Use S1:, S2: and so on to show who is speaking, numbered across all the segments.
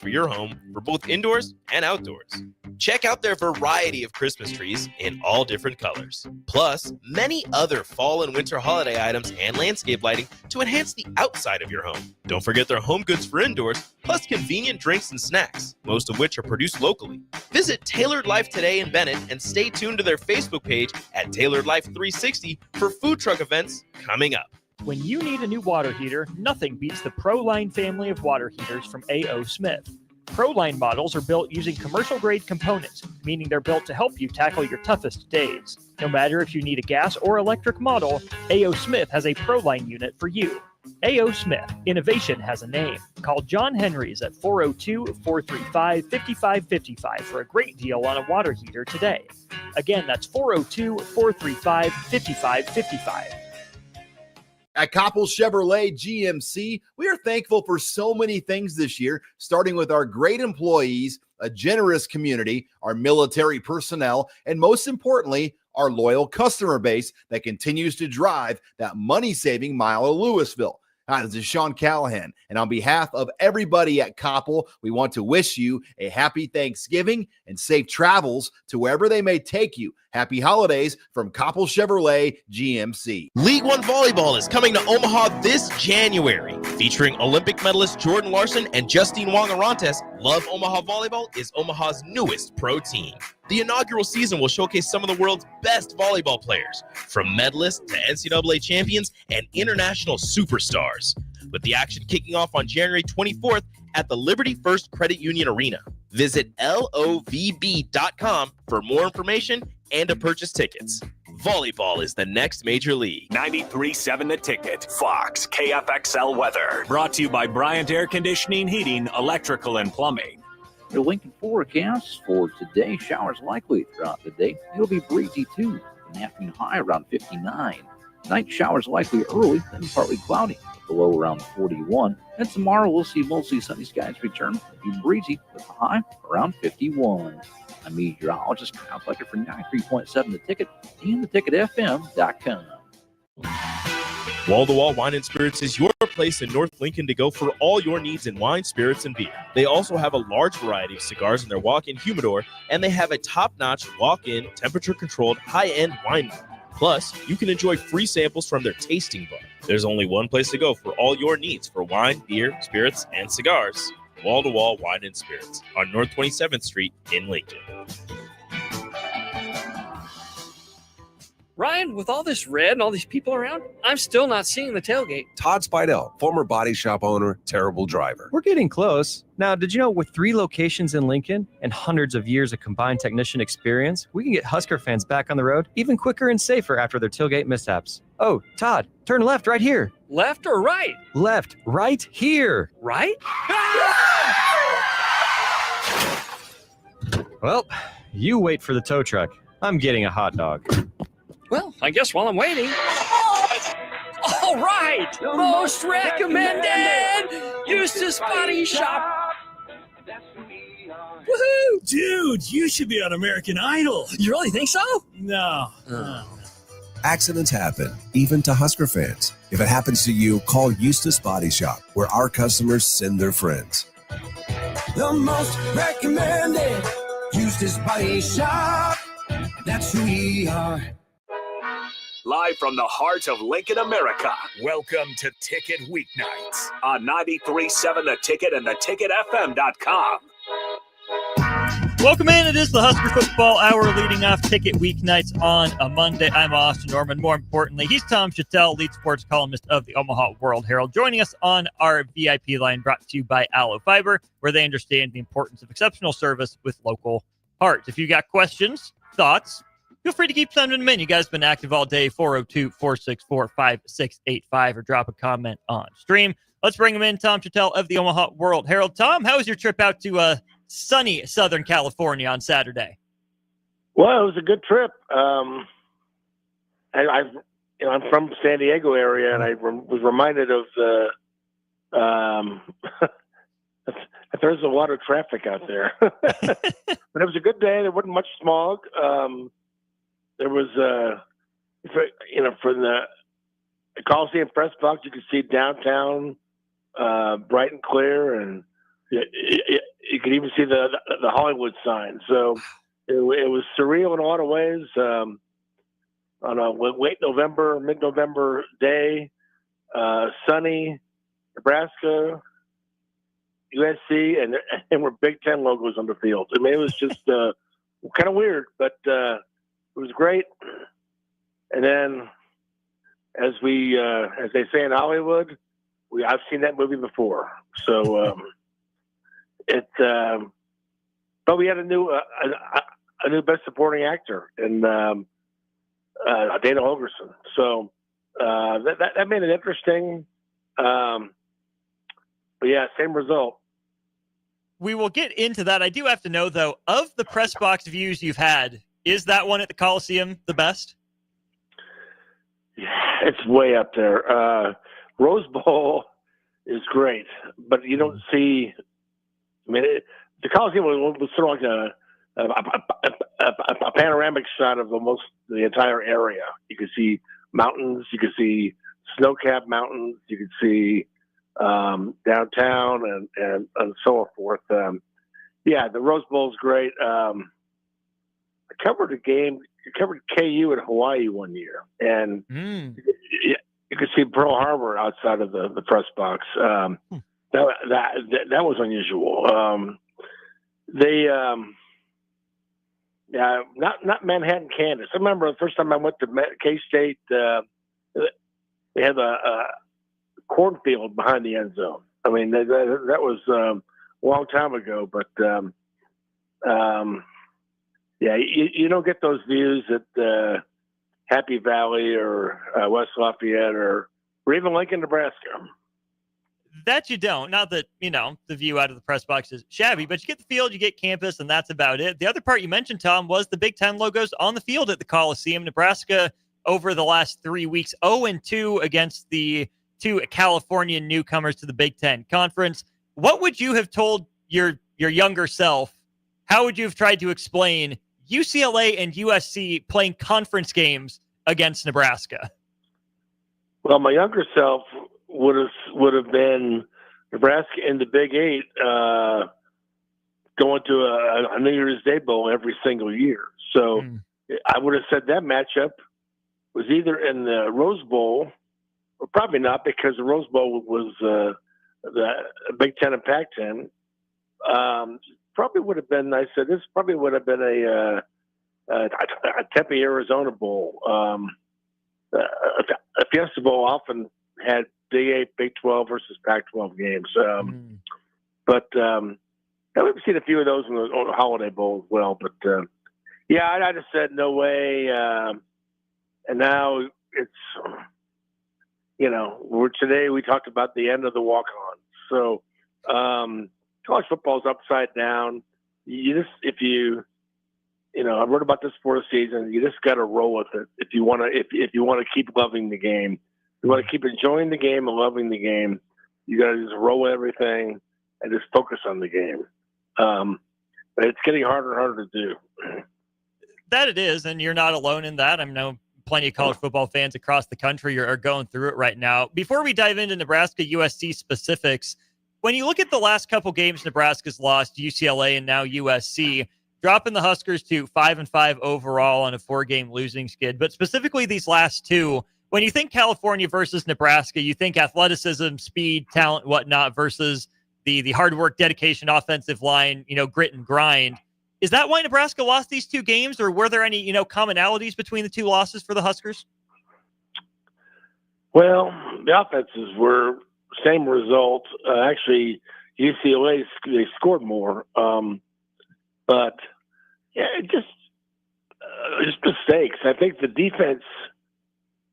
S1: for your home for both indoors and outdoors. Check out their variety of Christmas trees in all different colors. Plus, many other fall and winter holiday items and landscape lighting to enhance the outside of your home. Don't forget their home goods for indoors, plus convenient drinks and snacks, most of which are produced locally. Visit Tailored Life today in Bennett and stay tuned to their Facebook page at Tailored Life 360 for food truck events coming up.
S2: When you need a new water heater, nothing beats the ProLine family of water heaters from A.O. Smith. ProLine models are built using commercial-grade components, meaning they're built to help you tackle your toughest days. No matter if you need a gas or electric model, A.O. Smith has a ProLine unit for you. A.O. Smith, innovation has a name. Call John Henry's at 402-435-5555 for a great deal on a water heater today. Again, that's 402-435-5555.
S3: At Koppel Chevrolet GMC, we are thankful for so many things this year, starting with our great employees, a generous community, our military personnel, and most importantly, our loyal customer base that continues to drive that money-saving mile of Louisville. Hi, this is Sean Callahan, and on behalf of everybody at Koppel, we want to wish you a happy Thanksgiving and safe travels to wherever they may take you. Happy holidays from Koppel Chevrolet GMC.
S1: League One Volleyball is coming to Omaha this January. Featuring Olympic medalist Jordan Larson and Justine Wong-Arantes, Love Omaha Volleyball is Omaha's newest pro team. The inaugural season will showcase some of the world's best volleyball players, from medalists to NCAA champions and international superstars, with the action kicking off on January 24th at the Liberty First Credit Union Arena. Visit LOVB.com for more information and to purchase tickets. Volleyball is the next major league.
S4: 93.7 The Ticket, Fox, KFXL weather. Brought to you by Bryant Air Conditioning, Heating, Electrical, and Plumbing.
S5: The Lincoln forecast for today, showers likely throughout the day. It'll be breezy too, an afternoon high around 59. Night showers likely early, then partly cloudy, with the low around 41. And tomorrow we'll see mostly sunny skies return. It'll be breezy with a high around 51. I'm meteorologist Kyle Fletcher for 93.7 The Ticket and theticketfm.com.
S1: Wall-to-Wall Wine and Spirits is your place in North Lincoln to go for all your needs in wine, spirits, and beer. They also have a large variety of cigars in their walk-in humidor, and they have a top-notch walk-in, temperature-controlled, high-end wine room. Plus, you can enjoy free samples from their tasting bar. There's only one place to go for all your needs for wine, beer, spirits, and cigars. Wall-to-Wall Wine and Spirits on North 27th Street in Lincoln.
S6: Ryan, with all this red and all these people around, I'm still not seeing the tailgate.
S7: Todd Spidell, former body shop owner, terrible driver.
S8: We're getting close. Now, did you know with 3 locations in Lincoln and hundreds of years of combined technician experience, we can get Husker fans back on the road even quicker and safer after their tailgate mishaps? Oh, Todd, turn left right here.
S6: Left or right?
S8: Left, right here.
S6: Right?
S8: Well, you wait for the tow truck. I'm getting a hot dog.
S6: Well, I guess while I'm waiting. All right! Most recommended! Eustace Body Shop! Woohoo!
S9: Dude, you should be on American Idol.
S6: You really think so?
S9: No.
S7: Accidents happen, even to Husker fans. If it happens to you, call Eustace Body Shop, where our customers send their friends.
S9: The most recommended Eustace Body Shop. That's who we are.
S4: Live from the heart of Lincoln, America. Welcome to Ticket Weeknights on 93.7 The Ticket and theticketfm.com.
S2: Welcome in. It is the Husker Football Hour leading off Ticket Weeknights on a Monday. I'm Austin Norman. More importantly, he's Tom Shatel, lead sports columnist of the Omaha World Herald, joining us on our VIP line brought to you by Aloe Fiber, where they understand the importance of exceptional service with local heart. If you got questions, thoughts, feel free to keep sending them in. You guys have been active all day, 402-464-5685, or drop a comment on stream. Let's bring him in, Tom Shatel of the Omaha World Herald. Tom, how was your trip out to sunny Southern California on Saturday?
S10: Well, it was a good trip. I'm from San Diego area, and I was reminded of the there's a lot of traffic out there. But it was a good day. There wasn't much smog. There was, from the Coliseum press box, you could see downtown bright and clear, and could even see the Hollywood sign. So it was surreal in a lot of ways. On a mid-November day, sunny, Nebraska, USC, and we're Big Ten logos on the field. I mean, it was just kind of weird, but it was great. And then, as they say in Hollywood, I've seen that movie before. So but we had a new best supporting actor in Dana Holgerson. So that made it interesting. But yeah, same result.
S2: We will get into that. I do have to know, though, of the press box views you've had, is that one at the Coliseum the best?
S10: Yeah, it's way up there. Rose Bowl is great, but you don't see. I mean, the Coliseum was sort of like a panoramic shot of almost the entire area. You could see mountains, you could see snow-capped mountains, you could see downtown and so forth. Yeah, the Rose Bowl is great. I covered a game. I covered KU in Hawaii one year, and you could see Pearl Harbor outside of the press box. That was unusual. Not Manhattan, Kansas. I remember the first time I went to K-State. They had a cornfield behind the end zone. I mean, that was a long time ago, but yeah, you don't get those views at Happy Valley or West Lafayette or even Lincoln, Nebraska.
S2: That you don't. Not that, the view out of the press box is shabby, but you get the field, you get campus, and that's about it. The other part you mentioned, Tom, was the Big Ten logos on the field at the Coliseum. Nebraska, over the last 3 weeks, 0-2 against the two California newcomers to the Big Ten Conference. What would you have told your younger self? How would you have tried to explain UCLA and USC playing conference games against Nebraska?
S10: Well, my younger self would have been Nebraska in the Big Eight, going to a New Year's Day bowl every single year. So I would have said that matchup was either in the Rose Bowl, or probably not, because the Rose Bowl was the Big Ten and Pac-10. Probably would have been. I said this probably would have been a Tempe, Arizona bowl. A Fiesta Bowl often had Big 8, Big 12 versus Pac-12 games. But we've seen a few of those in the Holiday Bowl as well. But yeah, I just said no way. And now it's, today we talked about the end of the walk-on. So college football is upside down. I wrote about this before the season. You just got to roll with it if you want to keep loving the game. If you want to keep enjoying the game and loving the game, you got to just roll with everything and just focus on the game. But it's getting harder and harder to do.
S2: That it is, and you're not alone in that. I know plenty of college football fans across the country are going through it right now. Before we dive into Nebraska USC specifics, when you look at the last couple games Nebraska's lost, UCLA and now USC, dropping the Huskers to 5-5 overall on a 4-game losing skid, but specifically these last two, when you think California versus Nebraska, you think athleticism, speed, talent, whatnot, versus the hard work, dedication, offensive line, grit and grind. Is that why Nebraska lost these two games, or were there any, commonalities between the two losses for the Huskers?
S10: Well, the offenses were same result. Actually, UCLA, they scored more. But yeah, just mistakes. I think the defense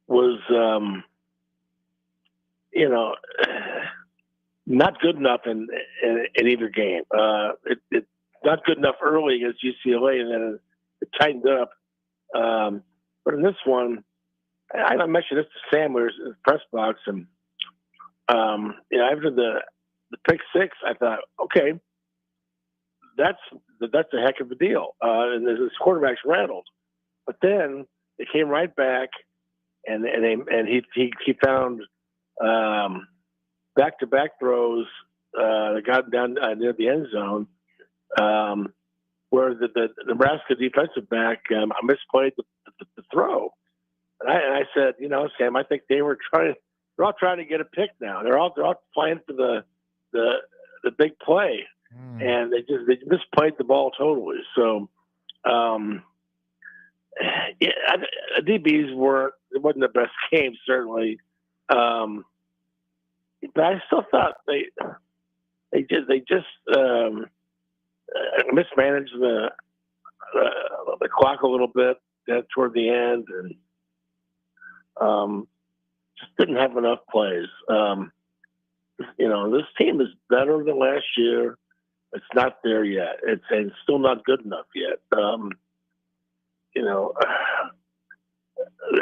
S10: was, not good enough in either game. It not good enough early against UCLA, and then it tightened up. But in this one, I mentioned this to Sam in the press box, and after the pick six, I thought, okay, that's a heck of a deal. And his quarterback's rattled, but then they came right back, and he found back-to-back throws that got down near the end zone, where the Nebraska defensive back misplayed the throw. And I said, Sam, I think they're all trying to get a pick now. They're all playing for the big play, and they misplayed the ball totally. So, DBs it wasn't the best game certainly, but I still thought they just mismanaged the clock a little bit toward the end, and just didn't have enough plays. This team is better than last year. It's not there yet. It's still not good enough yet.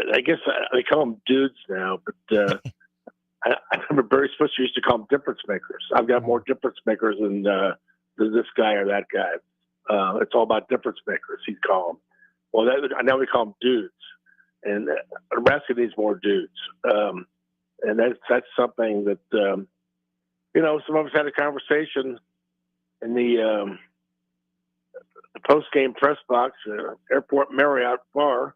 S10: I guess they call them dudes now, but I remember Barry Switzer used to call them difference makers. I've got more difference makers than this guy or that guy. It's all about difference makers, he'd call them. Well, now we call them dudes. And Nebraska needs more dudes. And that's something that, some of us had a conversation in the post-game press box, Airport Marriott bar,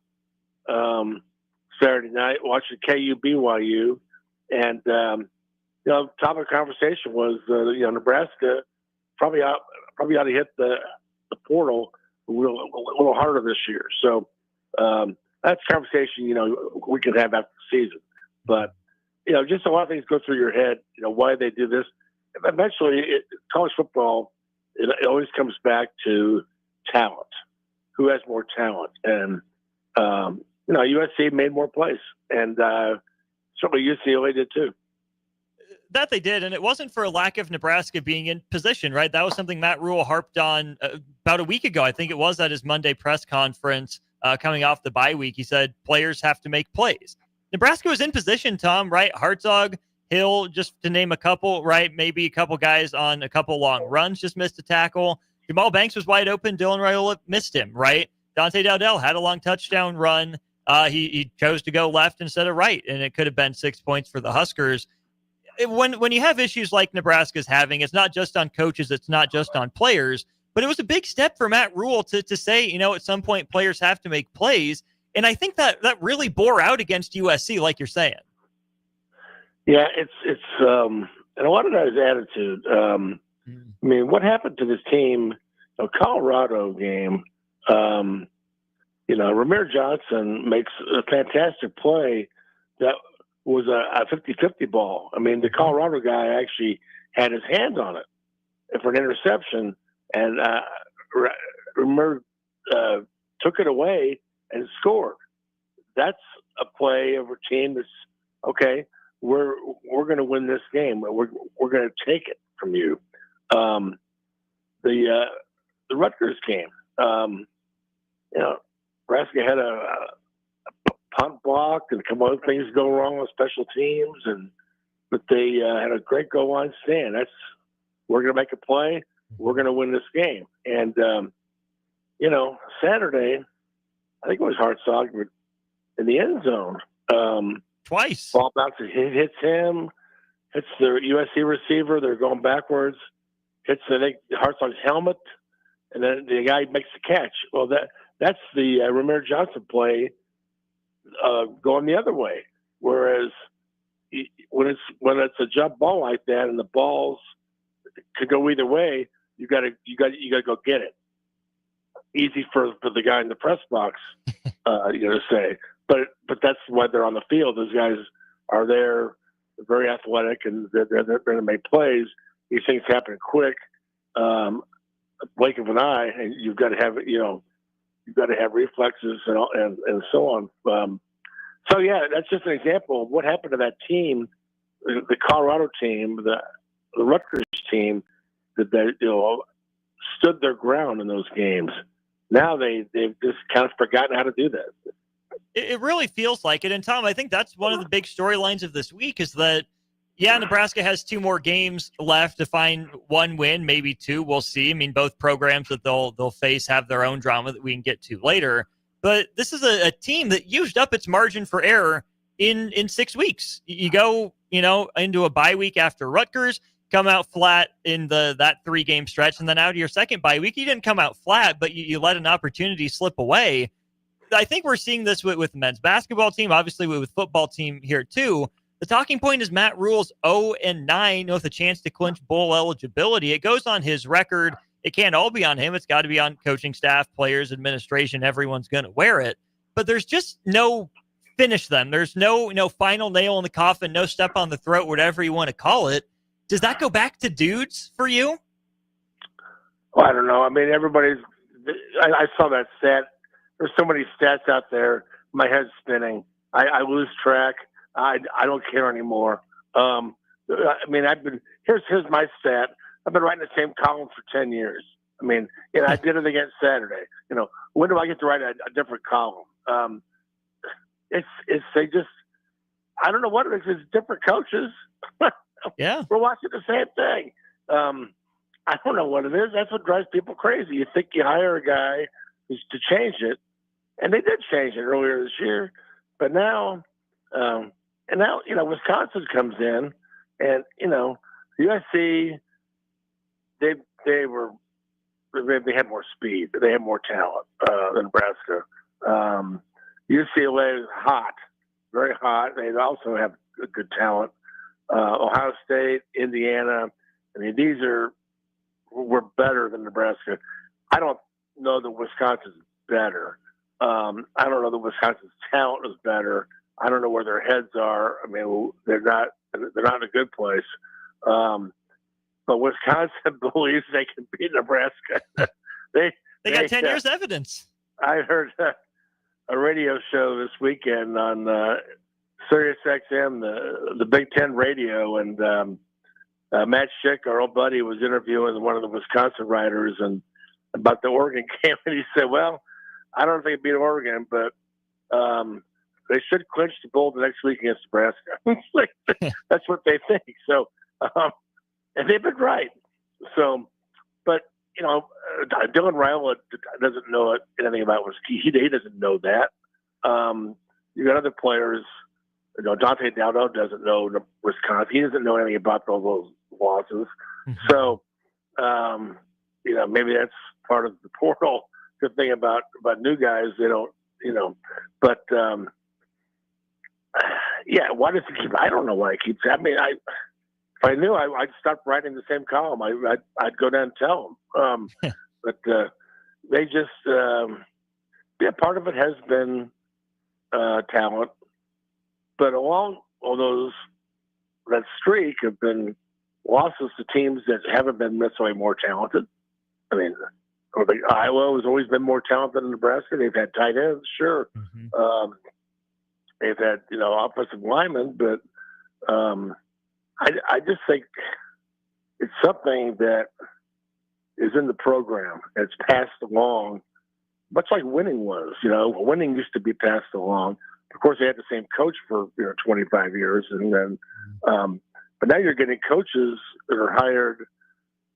S10: Saturday night, watching KU BYU. And, topic of conversation was, Nebraska probably ought to hit the portal a little harder this year. So that's a conversation, we can have after the season. But, just a lot of things go through your head, why they do this. Eventually, college football, it always comes back to talent. Who has more talent? And, USC made more plays. And certainly UCLA did too.
S2: That they did, and it wasn't for a lack of Nebraska being in position, right? That was something Matt Rule harped on about a week ago. I think it was at his Monday press conference coming off the bye week. He said players have to make plays. Nebraska was in position, Tom, right? Hartzog, Hill, just to name a couple, right? Maybe a couple guys on a couple long runs just missed a tackle. Jamal Banks was wide open. Dylan Raiola missed him, right? Dante Dowdell had a long touchdown run. He chose to go left instead of right, and it could have been 6 points for the Huskers. When you have issues like Nebraska's having, it's not just on coaches, it's not just on players, but it was a big step for Matt Rule to say, at some point players have to make plays. And I think that really bore out against USC, like you're saying.
S10: Yeah, it's and a lot of that is attitude. I mean, what happened to this team, Colorado game, Ramir Johnson makes a fantastic play that was a 50-50 ball. I mean, the Colorado guy actually had his hand on it for an interception, and Ramir took it away and scored. That's a play of a team that's, okay, we're going to win this game. We're going to take it from you. The Rutgers game, Nebraska had a punt block and a couple other things go wrong on special teams, but they had a great goal line stand. We're going to make a play. We're going to win this game. And Saturday, I think it was Hartzog in the end zone.
S2: Twice.
S10: Ball bounces, hits him, hits the USC receiver. They're going backwards. Hits Hartzog's helmet, and then the guy makes the catch. Well, that's the Ramir Johnson play going the other way. Whereas when it's a jump ball like that, and the balls could go either way, you got to go get it. Easy for the guy in the press box, to say. But that's why they're on the field. Those guys are there, very athletic, and they're going to make plays. These things happen quick, blink of an eye, and you've got to have reflexes and so on. So yeah, that's just an example of what happened to that team, the Colorado team, the Rutgers team, that they stood their ground in those games. Now they've just kind of forgotten how to do that.
S2: It really feels like it. And Tom, I think that's one of the big storylines of this week is that, Nebraska has 2 more games left to find one win, maybe 2. We'll see. I mean, both programs that they'll face have their own drama that we can get to later. But this is a team that used up its margin for error in 6 weeks. You go, into a bye week after Rutgers. come out flat in that 3-game stretch, and then out of your second bye week, you didn't come out flat, but you let an opportunity slip away. I think we're seeing this with the men's basketball team, obviously with football team here too. The talking point is Matt Rule's 0-9 with a chance to clinch bowl eligibility. It goes on his record. It can't all be on him. It's got to be on coaching staff, players, administration. Everyone's going to wear it. But there's just no finish them. There's no final nail in the coffin, no step on the throat, whatever you want to call it. Does that go back to dudes for you?
S10: Well, I don't know. I mean, I saw that stat. There's so many stats out there. My head's spinning. I lose track. I don't care anymore. I mean, here's my stat. I've been writing the same column for 10 years. I mean, I did it again Saturday. When do I get to write a different column? They just, I don't know what it is. It's different coaches.
S2: Yeah.
S10: We're watching the same thing. I don't know what it is. That's what drives people crazy. You think you hire a guy to change it, and they did change it earlier this year, but now, Wisconsin comes in, and USC, they had more speed, they had more talent than Nebraska. UCLA is hot, very hot. They also have good talent. Ohio State, Indiana. I mean, were better than Nebraska. I don't know that Wisconsin's better. I don't know that Wisconsin's talent is better. I don't know where their heads are. I mean, they're not in a good place. But Wisconsin believes they can beat Nebraska. they
S2: got 10 years evidence.
S10: I heard a radio show this weekend on Sirius XM, the Big Ten radio, and Matt Schick, our old buddy, was interviewing one of the Wisconsin writers and about the Oregon game, and he said, "Well, I don't think they beat Oregon, but they should clinch the bowl the next week against Nebraska." That's what they think. So, and they've been right. So, but Dylan Raiola doesn't know anything about Wisconsin. He doesn't know that. You got other players. Dante Dowdo doesn't know Wisconsin. He doesn't know anything about those losses. Mm-hmm. So, maybe that's part of the portal. Good thing about new guys, they don't, but why does he keep? I don't know why he keeps. I mean, if I knew, I'd stop writing the same column. I'd go down and tell them. But they just, part of it has been talent. But along all that streak have been losses to teams that haven't been necessarily more talented. I mean, Iowa has always been more talented than Nebraska. They've had tight ends, sure. Mm-hmm. They've had offensive linemen, but I just think it's something that is in the program. It's passed along, much like winning was. Winning used to be passed along. Of course, they had the same coach for 25 years, and then, but now you're getting coaches that are hired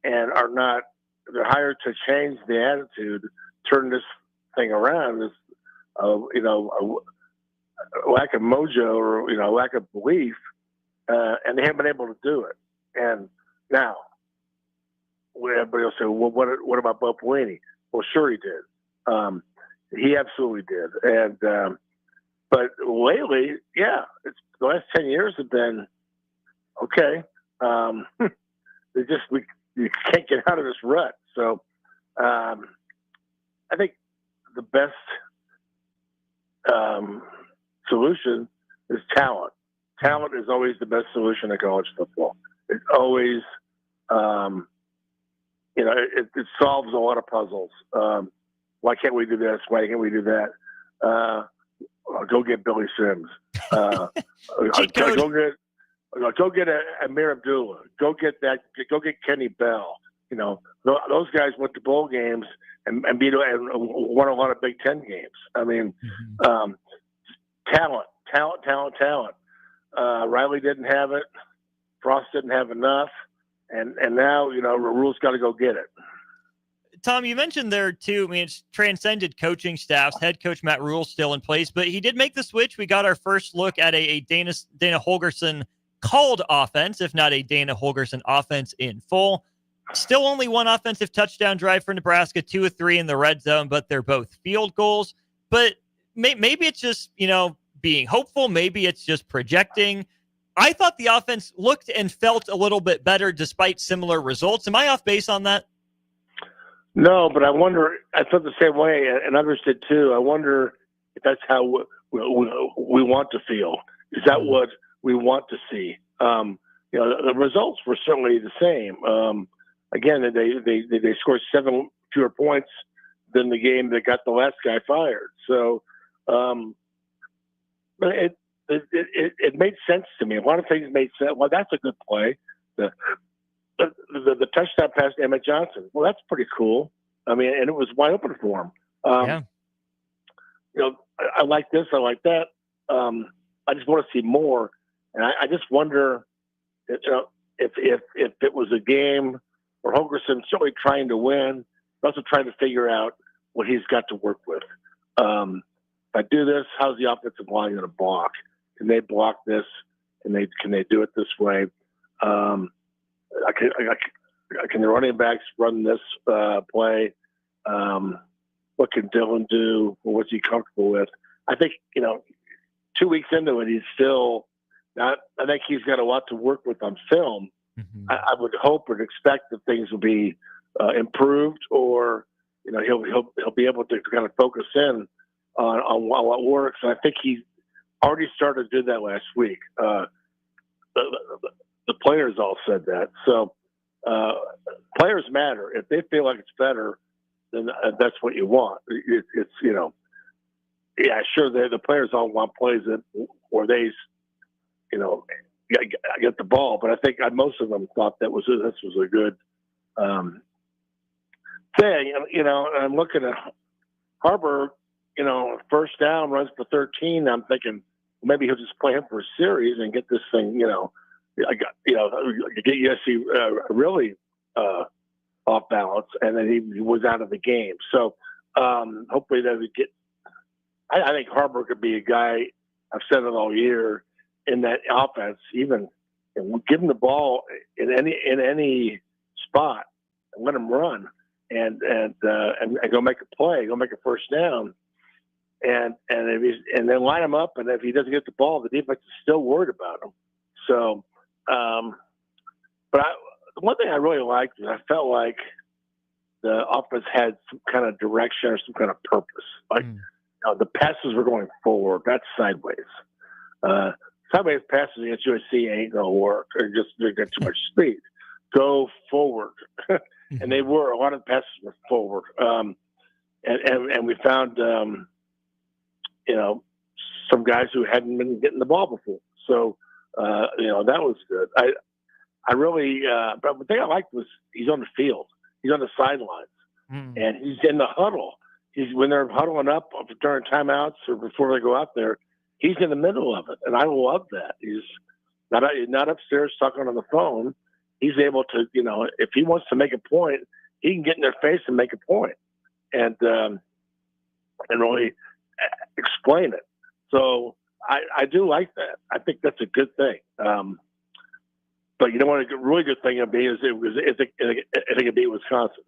S10: and are not. They're hired to change the attitude, turn this thing around. This, lack of mojo or lack of belief, and they haven't been able to do it. And now, everybody will say, "Well, what about Bo Pelini?" Well, sure he did. He absolutely did, and. But lately, it's the last 10 years have been okay. You can't get out of this rut. So I think the best solution is talent. Talent is always the best solution in college football. It's always, it solves a lot of puzzles. Why can't we do this? Why can't we do that? Go get Billy Sims. Go get Amir Abdullah. Go get Kenny Bell. Those guys went to bowl games and won a lot of Big Ten games. I mean, talent. Riley didn't have it. Frost didn't have enough, and now Rule's got to go get it.
S2: Tom, you mentioned there too. I mean, it's transcended coaching staffs. Head coach Matt Rule's still in place, but he did make the switch. We got our first look at a Dana Holgorsen called offense, if not a Dana Holgorsen offense in full. Still only one offensive touchdown drive for Nebraska, 2 of 3 in the red zone, but they're both field goals. But maybe it's just, being hopeful. Maybe it's just projecting. I thought the offense looked and felt a little bit better despite similar results. Am I off base on that?
S10: No, but I wonder, I felt the same way, and others did too. I wonder if that's how we want to feel. Is that what we want to see? The results were certainly the same. Again, they scored 7 fewer points than the game that got the last guy fired. So, but it made sense to me. A lot of things made sense. Well, that's a good play. The touchdown pass to Emmett Johnson. Well, that's pretty cool. I mean, and it was wide open for him. I like this. I like that. I just want to see more. And I just wonder, if it was a game where Holgorsen certainly trying to win, but also trying to figure out what he's got to work with. If I do this, how's the offensive line going to block? Can they block this? Can they do it this way? Can the running backs run this play? What can Dylan do? What's he comfortable with? I think 2 weeks into it, he's still not. I think he's got a lot to work with on film. Mm-hmm. I would hope and expect that things will be improved, or he'll be able to kind of focus in on what works. And I think he already started to do that last week. The players all said that. So players matter. If they feel like it's better, then that's what you want. It's sure the players all want plays where they get the ball, but I think most of them thought this was a good thing. I'm looking at Harburg. First down, runs for 13. I'm thinking maybe he'll just play him for a series and get this thing. Get USC really off balance, and then he was out of the game. So hopefully that we get. I think Harburg could be a guy. I've said it all year in that offense. Even give him the ball in any spot and let him run and go make a play, go make a first down, and then line him up. And if he doesn't get the ball, the defense is still worried about him. So, but the one thing I really liked is I felt like the offense had some kind of direction or some kind of purpose. Like the passes were going forward, not sideways. Sideways passes against USC ain't gonna work. They got too much speed. Go forward, and they were. A lot of the passes were forward, and we found some guys who hadn't been getting the ball before. So that was good. I really, but the thing I liked was he's on the field. He's on the sidelines, and he's in the huddle. When they're huddling up during timeouts or before they go out there, he's in the middle of it, and I love that. He's not upstairs talking on the phone. He's able to, if he wants to make a point, he can get in their face and make a point, and really explain it. So I do like that. I think that's a good thing. But what a really good thing would be is it could be Wisconsin.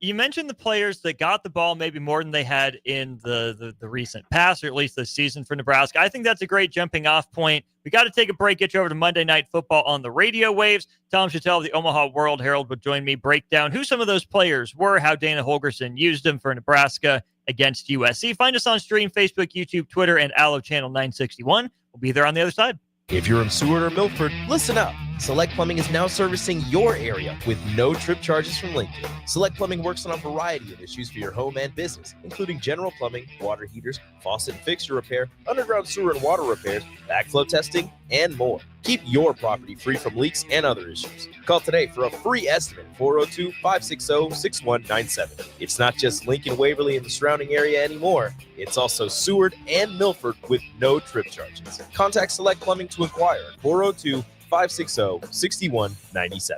S2: You mentioned the players that got the ball maybe more than they had in the recent past, or at least this season for Nebraska. I think that's a great jumping off point. We got to take a break, get you over to Monday Night Football on the radio waves. Tom Shatel of the Omaha World Herald would join me, break down who some of those players were, how Dana Holgorsen used them for Nebraska against USC. Find us on stream, Facebook, YouTube, Twitter, and Allo Channel 961. We'll be there on the other side.
S1: If you're in Seward or Milford, listen up. Select Plumbing is now servicing your area with no trip charges from Lincoln. Select Plumbing works on a variety of issues for your home and business, including general plumbing, water heaters, faucet and fixture repair, underground sewer and water repairs, backflow testing, and more. Keep your property free from leaks and other issues. Call today for a free estimate, 402-560-6197. It's not just Lincoln, Waverly, and the surrounding area anymore. It's also Seward and Milford with no trip charges. Contact Select Plumbing to inquire at 402-560-6197.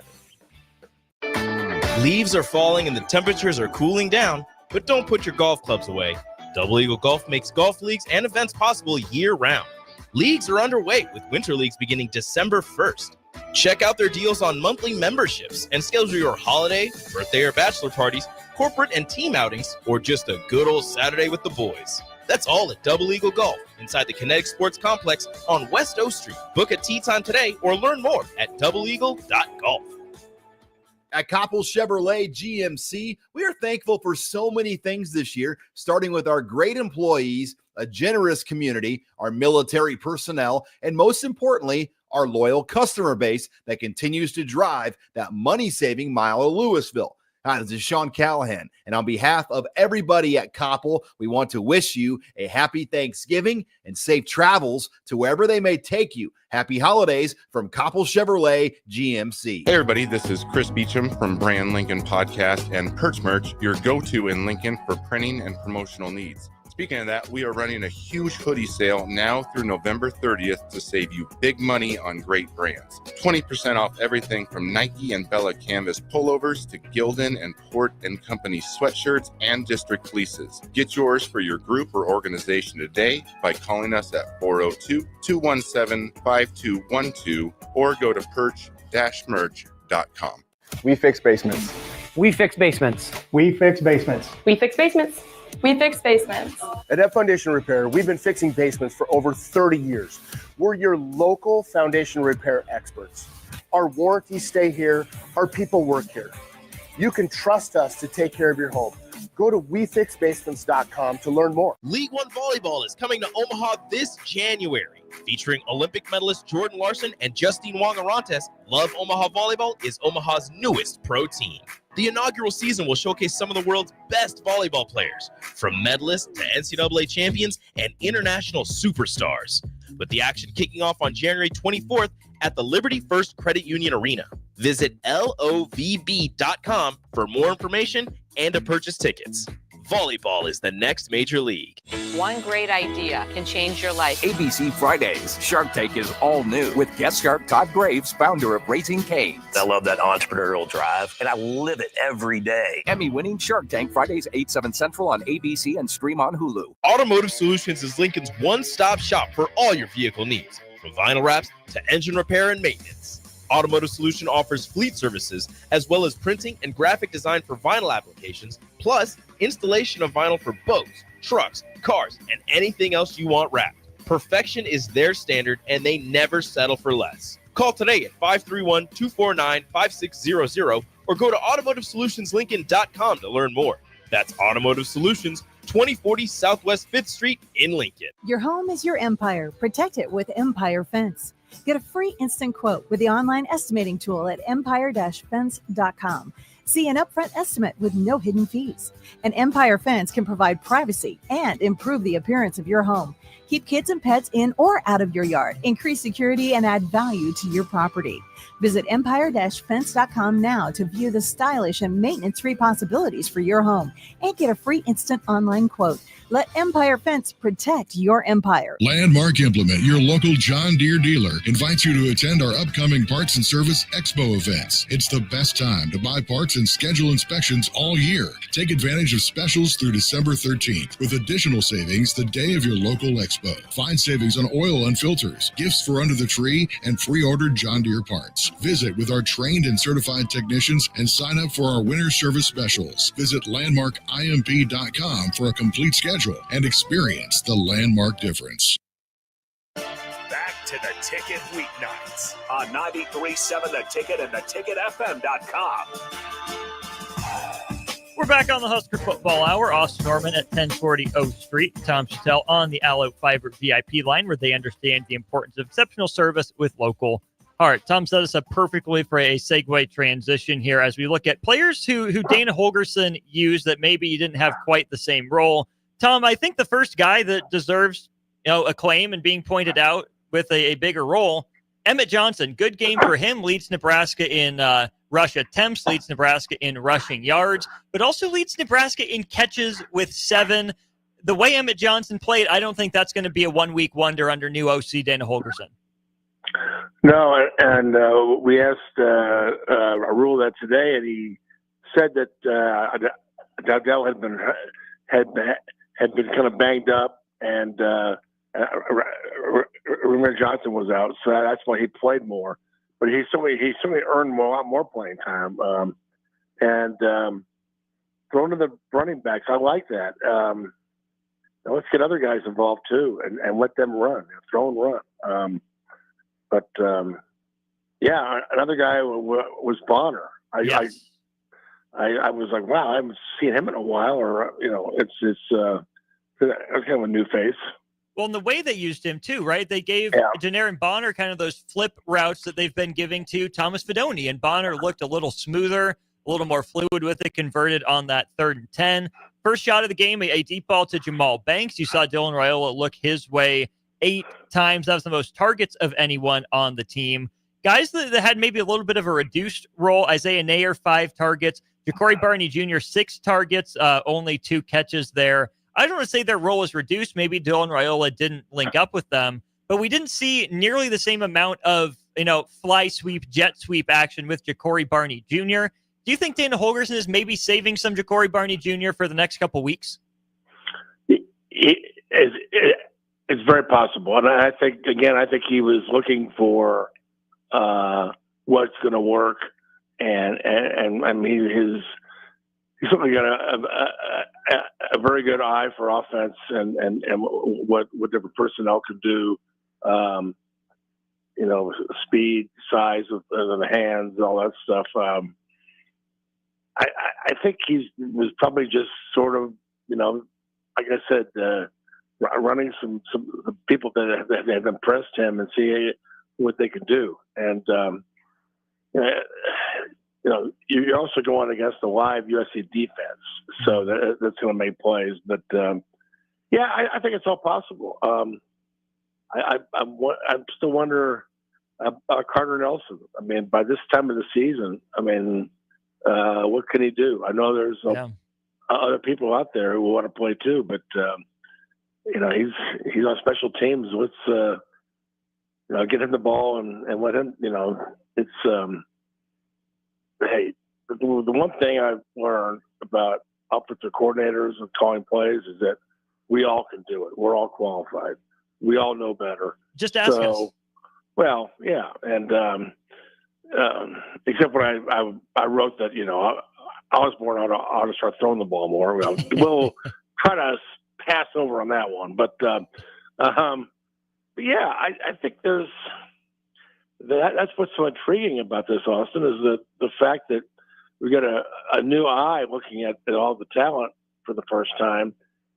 S1: Leaves are falling and the temperatures are cooling down, but don't put your golf clubs away. Double Eagle Golf makes golf leagues and events possible year-round. Leagues are underway, with winter leagues beginning December 1st. Check out their deals on monthly memberships and schedule your holiday, birthday, or bachelor parties, corporate and team outings, or just a good old Saturday with the boys. That's all at Double Eagle Golf inside the Kinetic Sports Complex on West O Street. Book a tee time today or learn more at doubleeagle.golf.
S3: At Koppel Chevrolet GMC, we are thankful for so many things this year, starting with our great employees, a generous community, our military personnel, and most importantly, our loyal customer base that continues to drive that money-saving mile of Louisville. Hi, this is Sean Callahan, and on behalf of everybody at Koppel, we want to wish you a happy Thanksgiving and safe travels to wherever they may take you. Happy holidays from Koppel Chevrolet GMC.
S11: Hey everybody, this is Chris Beecham from Brand Lincoln Podcast and Perch Merch, your go-to in Lincoln for printing and promotional needs. Speaking of that, we are running a huge hoodie sale now through November 30th to save you big money on great brands. 20% off everything from Nike and Bella Canvas pullovers to Gildan and Port & Company sweatshirts and district fleeces. Get yours for your group or organization today by calling us at 402-217-5212 or go to perch-merch.com.
S12: We fix basements.
S13: We fix basements.
S12: We fix basements.
S14: We fix basements. We fix basements.
S12: At F Foundation Repair, we've been fixing basements for over 30 years. We're your local foundation repair experts. Our warranties stay here. Our people work here. You can trust us to take care of your home. Go to wefixbasements.com to learn more.
S1: League One Volleyball is coming to Omaha this January. Featuring Olympic medalist Jordan Larson and Justine Wong-Arantes, Love Omaha Volleyball is Omaha's newest pro team. The inaugural season will showcase some of the world's best volleyball players, from medalists to NCAA champions and international superstars, with the action kicking off on January 24th at the Liberty First Credit Union Arena. Visit LOVB.com for more information and to purchase tickets. Volleyball is the next major league.
S15: One great idea can change your life.
S16: ABC Fridays. Shark Tank is all new with guest shark Todd Graves, founder of Raising Cane's.
S17: I love that entrepreneurial drive, and I live it every day.
S16: Emmy-winning Shark Tank Fridays 8, 7 Central on ABC and stream on Hulu.
S1: Automotive Solutions is Lincoln's one-stop shop for all your vehicle needs, from vinyl wraps to engine repair and maintenance. Automotive Solution offers fleet services as well as printing and graphic design for vinyl applications, plus installation of vinyl for boats, trucks, cars, and anything else you want wrapped. Perfection is their standard, and they never settle for less. Call today at 531-249-5600 or go to automotivesolutionslincoln.com to learn more. That's Automotive Solutions, 2040 Southwest 5th Street in Lincoln.
S18: Your home is your empire. Protect it with Empire Fence. Get a free instant quote with the online estimating tool at empire-fence.com. See an upfront estimate with no hidden fees. An Empire Fence can provide privacy and improve the appearance of your home. Keep kids and pets in or out of your yard. Increase security and add value to your property. Visit empire-fence.com now to view the stylish and maintenance-free possibilities for your home and get a free instant online quote. Let Empire Fence protect your empire.
S19: Landmark Implement, your local John Deere dealer, invites you to attend our upcoming Parts and Service Expo events. It's the best time to buy parts and schedule inspections all year. Take advantage of specials through December 13th with additional savings the day of your local expo. Find savings on oil and filters, gifts for under the tree, and pre-ordered John Deere parts. Visit with our trained and certified technicians and sign up for our winter service specials. Visit landmarkimp.com for a complete schedule and experience the Landmark difference.
S4: Back to the Ticket weeknights on 93.7 The Ticket and theticketfm.com.
S2: We're back on the Husker Football Hour. Austin Norman at 1040 O Street. Tom Shatel on the Allo Fiber VIP line, where they understand the importance of exceptional service with local heart. Tom set us up perfectly for a segue transition here as we look at players who Dana Holgorsen used that maybe he didn't have quite the same role. Tom, I think the first guy that deserves acclaim and being pointed out with a bigger role, Emmett Johnson. Good game for him. Leads Nebraska in rush attempts, leads Nebraska in rushing yards, but also leads Nebraska in catches with 7. The way Emmett Johnson played, I don't think that's going to be a one-week wonder under new OC Dana Holgorsen.
S10: No, and we asked Rule that today, and he said that Dowdell had been kind of banged up, and Ramir Johnson was out, so that's why he played more. But he certainly earned a lot more playing time. And throwing to the running backs, I like that. Let's get other guys involved too, and let them run, throw and run. Another guy was Bonner. I was like, wow, I haven't seen him in a while, or it's kind of a new face.
S2: Well, and the way they used him too, right? They gave Janarin Bonner kind of those flip routes that they've been giving to Thomas Fidone, and Bonner looked a little smoother, a little more fluid with it, converted on that 3rd and 10. First shot of the game, a deep ball to Jamal Banks. You saw Dylan Raiola look his way 8 times. That was the most targets of anyone on the team. Guys that had maybe a little bit of a reduced role, Isaiah Nayer, 5 targets. Ja'Cory Barney Jr., 6 targets, only 2 catches there. I don't want to say their role is reduced. Maybe Dylan Raiola didn't link up with them, but we didn't see nearly the same amount of, fly sweep, jet sweep action with Ja'Cory Barney Jr. Do you think Dana Holgorsen is maybe saving some Ja'Cory Barney Jr. for the next couple weeks?
S10: It's very possible. And I think he was looking for what's going to work. And I mean, he's certainly got a very good eye for offense and what different personnel can do. Speed, size of the hands, all that stuff. I think was probably just sort of, like I said, running some people that have impressed him and see what they can do. And you're also going against the live USC defense, so that's going to make plays. But I think it's all possible. I still wonder about Carter Nelson. I mean, by this time of the season, what can he do? I know there's other people out there who want to play too, but he's on special teams. Let's get him the ball and let him. It's. Hey, the one thing I've learned about offensive coordinators and calling plays is that we all can do it. We're all qualified. We all know better.
S2: Just ask us.
S10: Well, yeah, and except when I wrote that, I was born ought to start throwing the ball more. We'll try to pass over on that one, but I think there's. That's what's so intriguing about this, Austin, is the fact that we got a new eye looking at all the talent for the first time,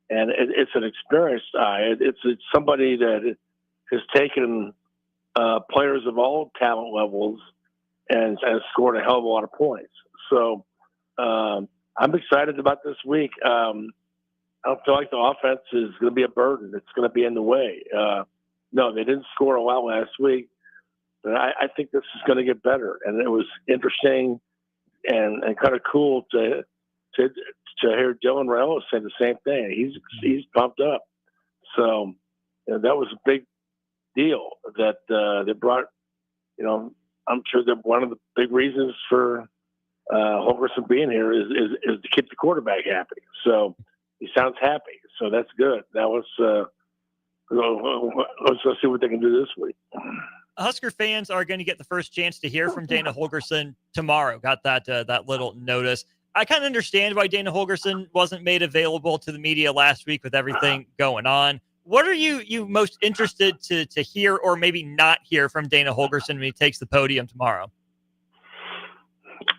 S10: and it's an experienced eye. It's somebody that has taken players of all talent levels and scored a hell of a lot of points. So I'm excited about this week. I don't feel like the offense is going to be a burden. It's going to be in the way. No, they didn't score a lot last week. But I think this is going to get better, and it was interesting and kind of cool to hear Dylan Raiola say the same thing. He's pumped up, so that was a big deal that they brought. I'm sure that one of the big reasons for Holgorsen being here is to keep the quarterback happy. So he sounds happy, so that's good. That was let's see what they can do this week.
S2: Husker fans are going to get the first chance to hear from Dana Holgorsen tomorrow. Got that little notice. I kind of understand why Dana Holgorsen wasn't made available to the media last week with everything going on. What are you most interested to hear or maybe not hear from Dana Holgorsen when he takes the podium tomorrow?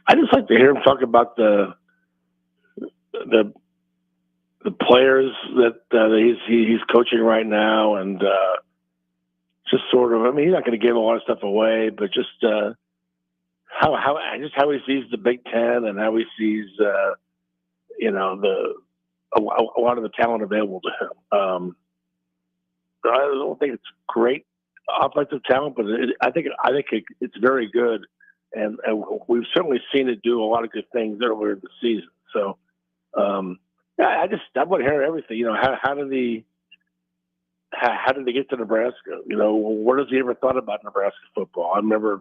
S10: I just like to hear him talk about the players that he's coaching right now, and just sort of, he's not going to give a lot of stuff away, but just how he sees the Big Ten and how he sees a lot of the talent available to him. I don't think it's great offensive talent, but I think it's very good, and we've certainly seen it do a lot of good things earlier in the season. So I want to hear everything. How did they get to Nebraska? What has he ever thought about Nebraska football? I remember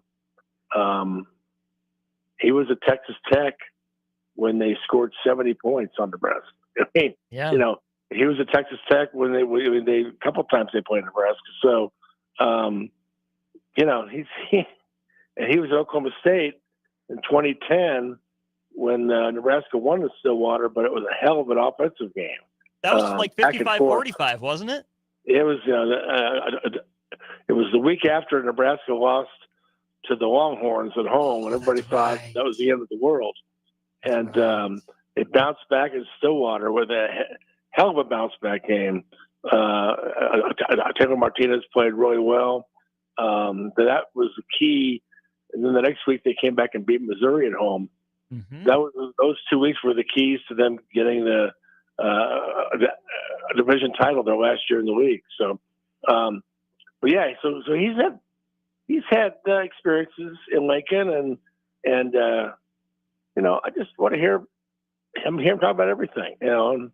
S10: he was at Texas Tech when they scored 70 points on Nebraska. He was at Texas Tech when they a couple times they played Nebraska. So you know, he was at Oklahoma State in 2010 when Nebraska won the Stillwater, but it was a hell of an offensive game.
S2: That was like 55-45, wasn't it?
S10: It was. It was the week after Nebraska lost to the Longhorns at home, and everybody thought that was the end of the world. And they bounced back in Stillwater with a hell of a bounce back game. Taylor Martinez played really well. That was the key. And then the next week they came back and beat Missouri at home.
S2: Mm-hmm.
S10: Those 2 weeks were the keys to them getting the division title their last year in the league. So, but yeah, so he's had experiences in Lincoln, and you know, I just want to hear him talk about everything. You know, and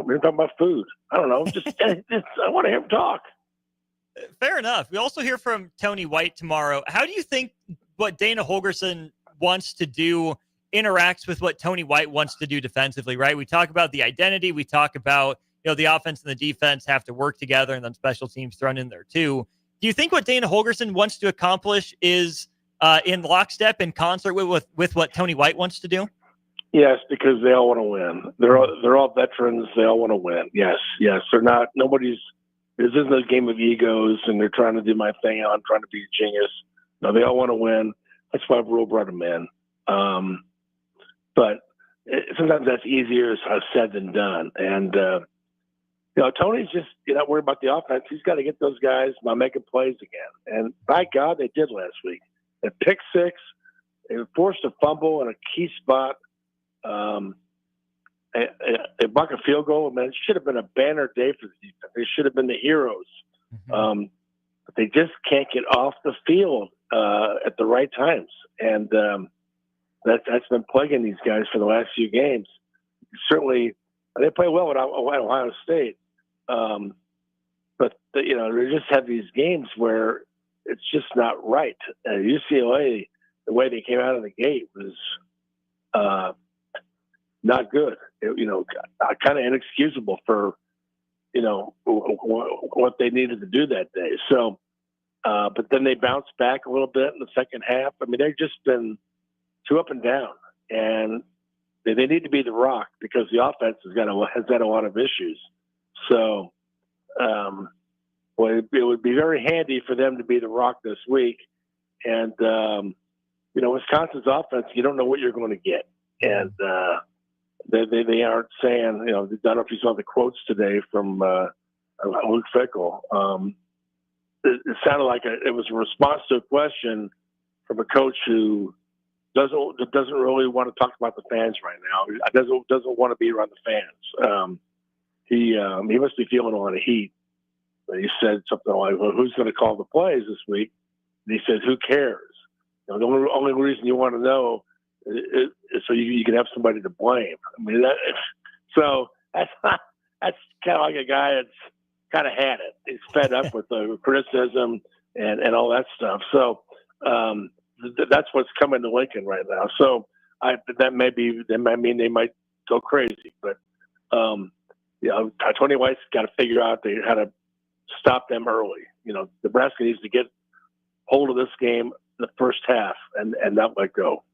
S10: we're talking about food. I don't know, just I want to hear him talk.
S2: Fair enough. We also hear from Tony White tomorrow. How do you think what Dana Holgorsen wants to do interacts with what Tony White wants to do defensively, right? We talk about the identity. We talk about, you know, the offense and the defense have to work together, and then special teams thrown in there too. Do you think what Dana Holgorsen wants to accomplish is in lockstep, in concert with what Tony White wants to do?
S10: Yes, because they all want to win. They're all veterans. They all want to win. Yes. They're not. This isn't a game of egos, and they're trying to do my thing. I'm trying to be a genius. No, they all want to win. That's why Rule brought them in. But sometimes that's easier said than done. And you know, Tony's just not worried about the offense. He's got to get those guys by making plays again. And by God, they did last week. They picked six. They forced a fumble in a key spot. They blocked a field goal. I mean, it should have been a banner day for the defense. They should have been the heroes.
S2: Mm-hmm.
S10: But they just can't get off the field at the right times. And that's been plaguing these guys for the last few games. Certainly, they play well at Ohio State. But, you know, they just have these games where it's just not right. UCLA, the way they came out of the gate was not good. You know, kind of inexcusable for, you know, what they needed to do that day. So, but then they bounced back a little bit in the second half. I mean, they've just been too up and down, and they need to be the rock because the offense has had a lot of issues. So, well, it would be very handy for them to be the rock this week. And, you know, Wisconsin's offense, you don't know what you're going to get. And they aren't saying, you know, I don't know if you saw the quotes today from Luke Fickell. It sounded like it was a response to a question from a coach who doesn't really want to talk about the fans right now. Doesn't want to be around the fans. He must be feeling a lot of heat. He said something like, well, who's going to call the plays this week? And he said, who cares? You know, the only reason you want to know is so you can have somebody to blame. I mean, that's kind of like a guy that's kind of had it. He's fed up with the criticism and all that stuff. So that's what's coming to Lincoln right now. So that might mean they might go crazy. But you know, Tony White's got to figure out how to stop them early. You know, Nebraska needs to get hold of this game in the first half and not let go.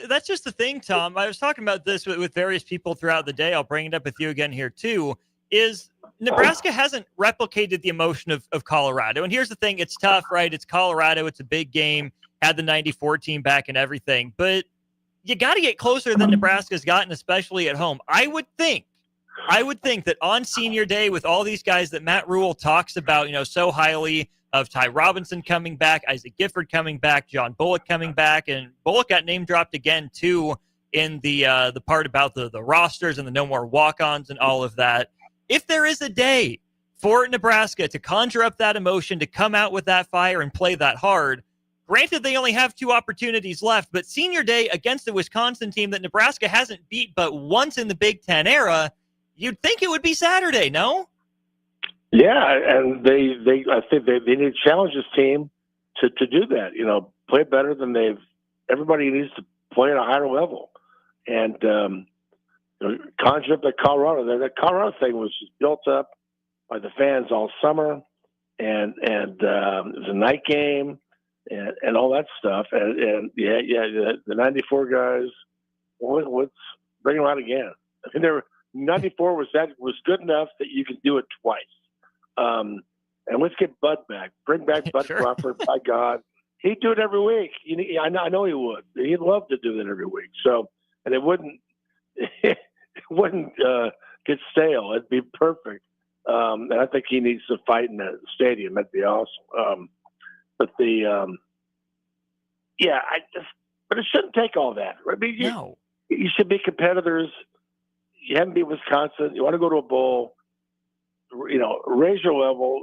S2: That's just the thing, Tom. I was talking about this with various people throughout the day. I'll bring it up with you again here too, is Nebraska hasn't replicated the emotion of Colorado. And here's the thing. It's tough, right? It's Colorado. It's a big game. Had the 94 team back and everything. But you got to get closer than Nebraska's gotten, especially at home. I would think that on senior day with all these guys that Matt Rule talks about, you know, so highly of Ty Robinson coming back, Isaac Gifford coming back, John Bullock coming back, and Bullock got name dropped again too in the part about the rosters and the no more walk-ons and all of that. If there is a day for Nebraska to conjure up that emotion, to come out with that fire and play that hard, granted they only have 2 opportunities left, but senior day against the Wisconsin team that Nebraska hasn't beat but once in the Big Ten era, you'd think it would be Saturday, no?
S10: Yeah, and I think they need to challenge this team to do that. You know, play better than everybody needs to play at a higher level. And you know, conjure up that Colorado. That Colorado thing was just built up by the fans all summer, and it was a night game, and all that stuff. And the 94 guys, let's bring them out again. I think 94 was good enough that you could do it twice. And let's get Bud back. Bring back Bud Crawford. By God, he'd do it every week. I know he would. He'd love to do that every week. So, and it wouldn't get stale. It'd be perfect. And I think he needs to fight in the stadium. That'd be awesome. But it shouldn't take all that. I mean, you should be competitors. You haven't beat Wisconsin. You want to go to a bowl. Raise your level.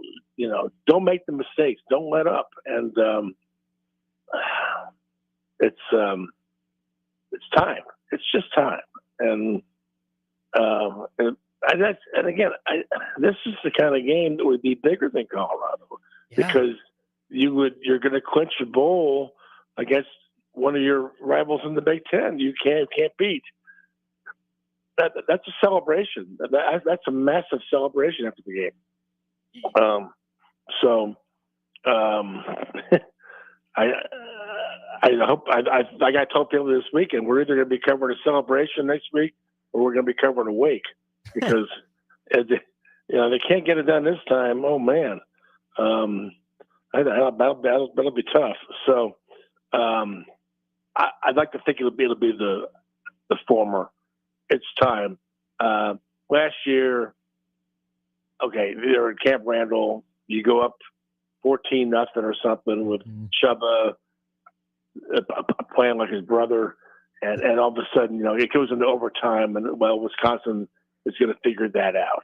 S10: Don't make the mistakes. Don't let up. And it's time. It's just time. And this is the kind of game that would be bigger than Colorado because you're going to clinch a bowl against one of your rivals in the Big Ten. You can't beat. That's a celebration. That's a massive celebration after the game. I hope like I told people this weekend, we're either going to be covering a celebration next week or we're going to be covering a wake because they can't get it done this time. Oh man, that'll be tough. So I'd like to think it'll be the former. It's time. Last year, okay, they were at Camp Randall. You go up 14-0 or something with Chubba playing like his brother, and all of a sudden, it goes into overtime, and Wisconsin is going to figure that out.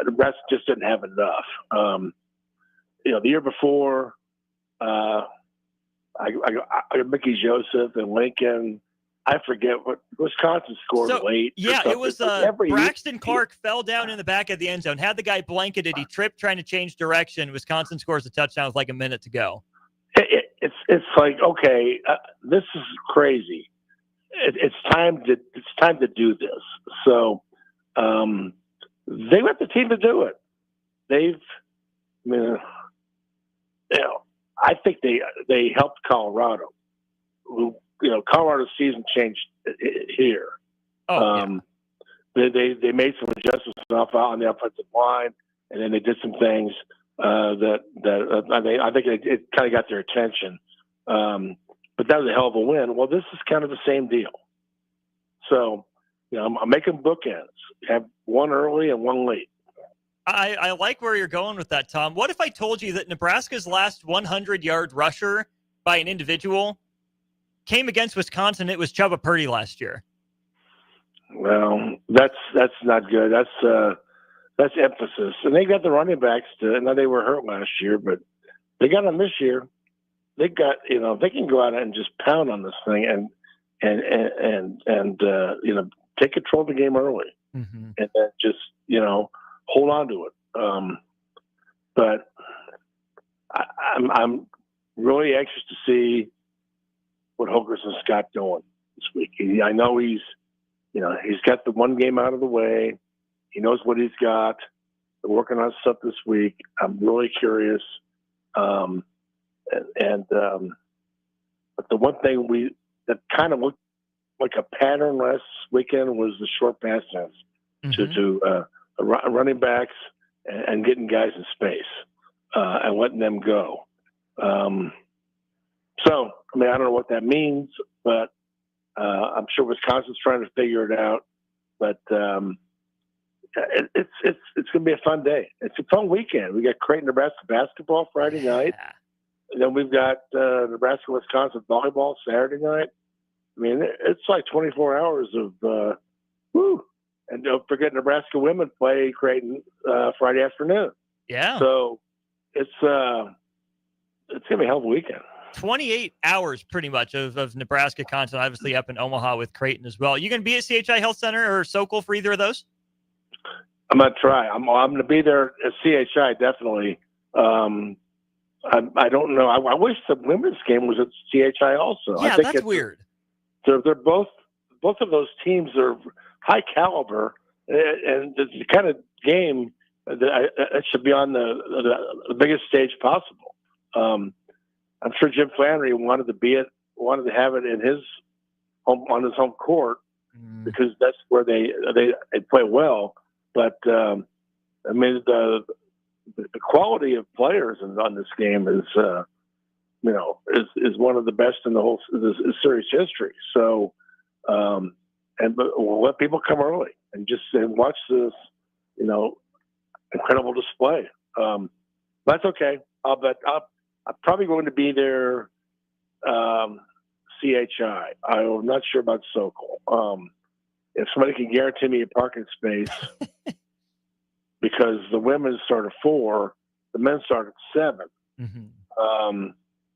S10: The rest just didn't have enough. The year before, I Mickey Joseph and Lincoln. I forget what Wisconsin scored late.
S2: Yeah, it was Braxton Clark fell down in the back of the end zone, had the guy blanketed. He tripped trying to change direction. Wisconsin scores a touchdown with like a minute to go.
S10: It's like, okay, this is crazy. It's time to do this. So they let the team to do it. I think they helped Colorado. Colorado's season changed here. They made some adjustments on the offensive line, and then they did some things that I think it kind of got their attention. But that was a hell of a win. Well, this is kind of the same deal. So, I'm making bookends. Have one early and one late.
S2: I like where you're going with that, Tom. What if I told you that Nebraska's last 100-yard rusher by an individual came against Wisconsin? It was Chubba Purdy last year.
S10: Well, that's not good. That's emphasis. And they got the running backs now they were hurt last year, but they got them this year. They got, they can go out and just pound on this thing and take control of the game early and then just, hold on to it. But I'm really anxious to see what Holgorsen Scott doing this week. I know he's got the one game out of the way. He knows what he's got. They're working on stuff this week. I'm really curious. But the one thing that kind of looked like a pattern last weekend was the short passes to running backs and getting guys in space and letting them go. So, I don't know what that means, but I'm sure Wisconsin's trying to figure it out. But it's going to be a fun day. It's a fun weekend. We got Creighton, Nebraska basketball Friday night. And then we've got Nebraska, Wisconsin volleyball Saturday night. It's like 24 hours of woo. And don't forget Nebraska women play Creighton Friday afternoon.
S2: Yeah.
S10: So it's going to be a hell of a weekend.
S2: 28 hours pretty much of Nebraska content, obviously up in Omaha with Creighton as well. You going to be at CHI Health Center or Sokol for either of those?
S10: I'm going to try. I'm going to be there at CHI, definitely. I don't know. I wish the women's game was at CHI also.
S2: Yeah,
S10: I think
S2: that's weird.
S10: They're both of those teams are high caliber, and it's the kind of game it should be on the biggest stage possible. I'm sure Jim Flannery wanted to have it in his home, on his home court, because that's where they play well. But I mean, the quality of players on this game is one of the best in the whole series history. So, but we'll let people come early and watch this, incredible display. That's okay. I'm probably going to be there. CHI. I'm not sure about Sokol. If somebody can guarantee me a parking space, because the women start at 4, the men start at 7.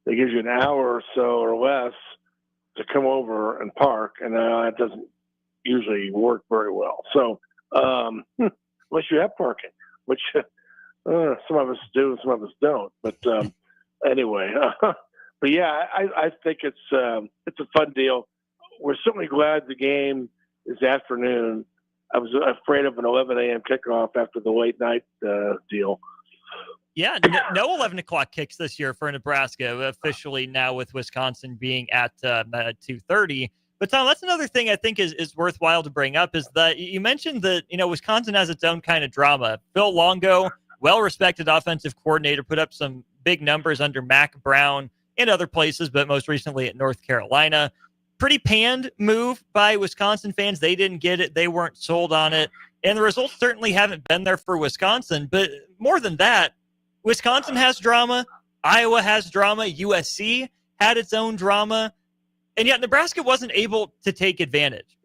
S10: It gives you an hour or so or less to come over and park, and that doesn't usually work very well. So unless you have parking, which some of us do and some of us don't. But anyway, but yeah, I think it's a fun deal. We're certainly glad the game is afternoon. I was afraid of an 11 a.m. kickoff after the late night deal.
S2: Yeah, no 11 o'clock kicks this year for Nebraska, officially now with Wisconsin being at 2:30. But Tom, that's another thing I think is worthwhile to bring up, is that you mentioned that, Wisconsin has its own kind of drama. Phil Longo, well-respected offensive coordinator, put up some big numbers under Mac Brown in other places, but most recently at North Carolina. Pretty panned move by Wisconsin fans. They didn't get it. They weren't sold on it. And the results certainly haven't been there for Wisconsin. But more than that, Wisconsin has drama. Iowa has drama. USC had its own drama. And yet Nebraska wasn't able to take advantage.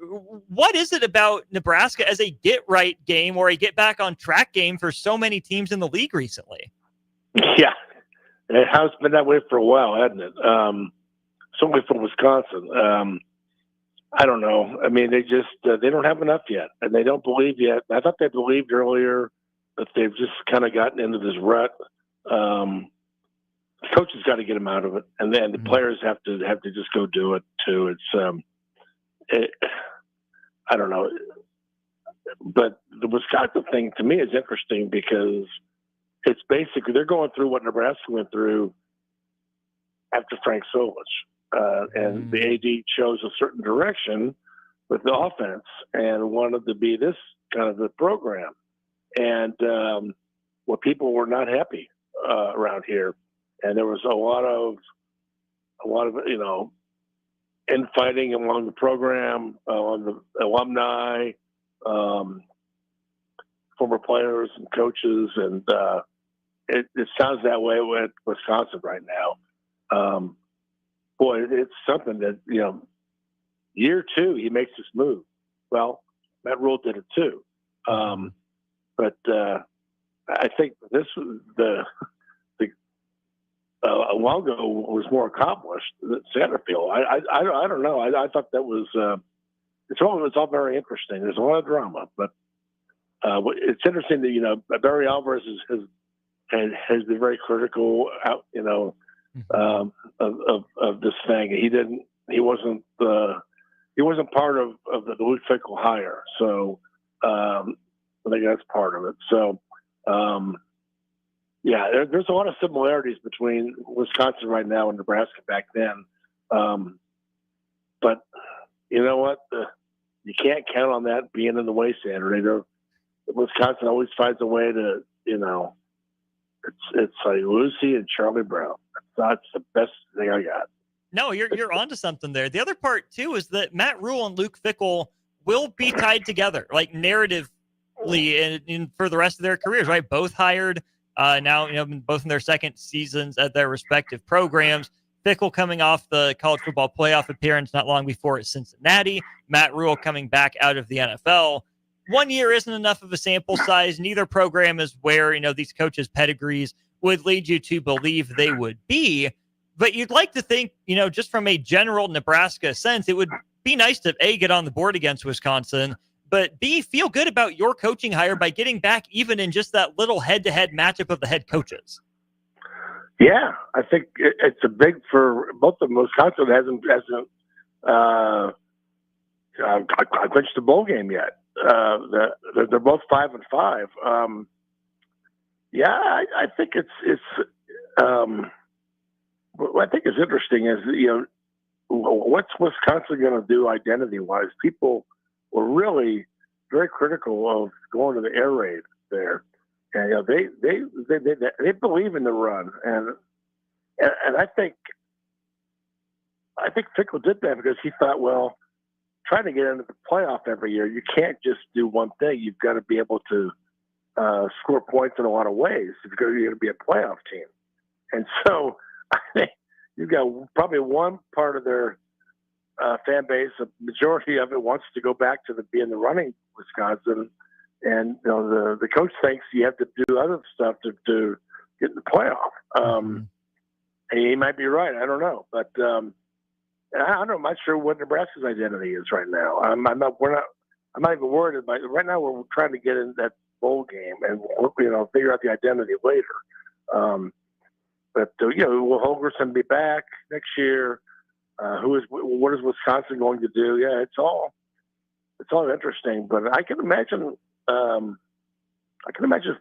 S2: What is it about Nebraska as a get-right game or a get-back-on-track game for so many teams in the league recently?
S10: Yeah, it has been that way for a while, hasn't it? Certainly for Wisconsin. I don't know. I mean, they don't have enough yet, and they don't believe yet. I thought they believed earlier, but they've just kind of gotten into this rut. The coach has got to get them out of it, and then the players have to just go do it too. It's I don't know, but the Wisconsin thing to me is interesting because it's basically they're going through what Nebraska went through after Frank Solich, and the AD chose a certain direction with the offense and wanted to be this kind of the program, and people were not happy around here. And there was a lot of infighting among the program, on the alumni, former players and coaches, and it sounds that way with Wisconsin right now. Boy, it's something that year 2 he makes this move. Well, Matt Rule did it too, but I think this was Longo was more accomplished than Satterfield. I don't know. I thought that was it's all very interesting. There's a lot of drama, but it's interesting that Barry Alvarez has been very critical out of this thing. He wasn't part of the Luke Fickell hire, so I think that's part of it. So. Yeah, there's a lot of similarities between Wisconsin right now and Nebraska back then. But you know what? You can't count on that being in the way, Saturday. Wisconsin always finds a way to, it's like Lucy and Charlie Brown. That's the best thing I got.
S2: No, you're onto something there. The other part, too, is that Matt Rule and Luke Fickell will be tied together, like narratively, in for the rest of their careers, right? Both hired now, both in their second seasons at their respective programs. Fickell coming off the college football playoff appearance not long before at Cincinnati. Matt Rule coming back out of the NFL. 1 year isn't enough of a sample size. Neither program is where, these coaches' pedigrees would lead you to believe they would be. But you'd like to think, just from a general Nebraska sense, it would be nice to, A, get on the board against Wisconsin, but B, feel good about your coaching hire by getting back even in just that little head-to-head matchup of the head coaches.
S10: Yeah, I think it's a big for both of them. Wisconsin hasn't clinched the bowl game yet. They're both 5-5. Yeah, I think what I think is interesting is, what's Wisconsin going to do identity-wise? People were really very critical of going to the air raid there, and they believe in the run, and I think Fickle did that because he thought, well, trying to get into the playoff every year, you can't just do one thing. You've got to be able to score points in a lot of ways if you're going to be a playoff team. And so I think you've got probably one part of their fan base, a majority of it wants to go back to be in the running Wisconsin. And the coach thinks you have to do other stuff to get in the playoff. And he might be right. I don't know. But I don't know. I'm not sure what Nebraska's identity is right now. I'm not even worried about it. Right now we're trying to get in that bowl game and figure out the identity later. But will Holgorsen be back next year? What is Wisconsin going to do? Yeah, it's all interesting. But I can imagine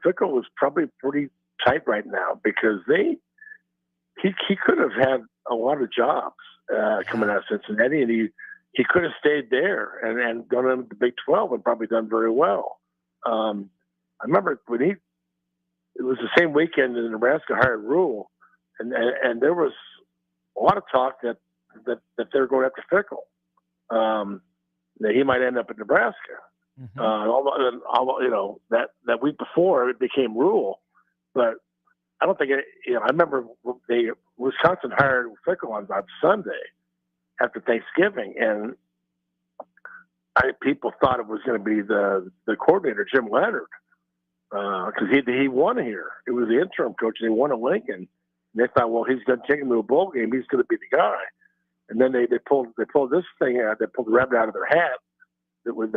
S10: Fickle was probably pretty tight right now because he could have had a lot of jobs coming out of Cincinnati, and he could have stayed there and gone into the Big 12 and probably done very well. I remember when it was the same weekend that Nebraska hired Rule, and there was a lot of talk that they're going after Fickle, that he might end up in Nebraska. Although that week before it became Rule, but I don't think I remember Wisconsin hired Fickle on Sunday after Thanksgiving, and people thought it was going to be the coordinator Jim Leonard because he won here. It was the interim coach, and he won at Lincoln. And they thought, well, he's going to take him to a bowl game. He's going to be the guy. And then they pulled this thing out. They pulled the rabbit out of their hat. It was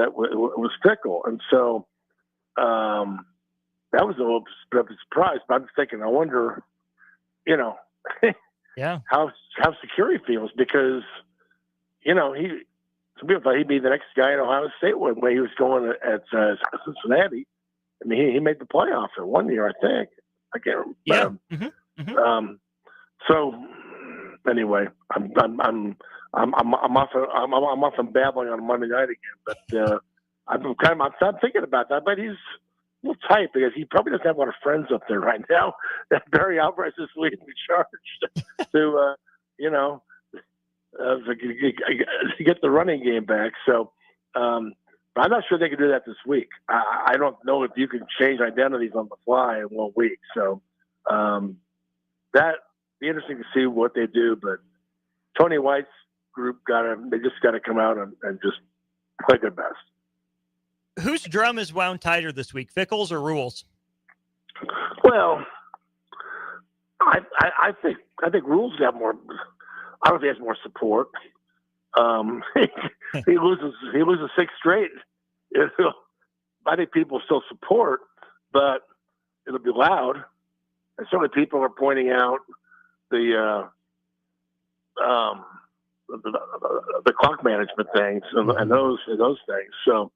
S10: Fickle, and so that was a little bit of a surprise. But I'm thinking, I wonder, how secure he feels because some people thought he'd be the next guy at Ohio State when he was going at Cincinnati. I mean, he made the playoffs in 1 year, I think. I can't remember.
S2: Yeah.
S10: So anyway, I'm off and babbling on Monday night again, but I'm thinking about that. But he's a little tight because he probably doesn't have a lot of friends up there right now. That Barry Alvarez is leading the charge to get the running game back. So, but I'm not sure they can do that this week. I don't know if you can change identities on the fly in 1 week. So that be interesting to see what they do. But Tony White's group they just got to come out and just play their best.
S2: Whose drum is wound tighter this week, Fickle's or Rule's?
S10: Well, I think Rule's got more. I don't think he has more support. He loses 6 straight. I think people still support, but it'll be loud. And certainly people are pointing out the clock management things and those things. So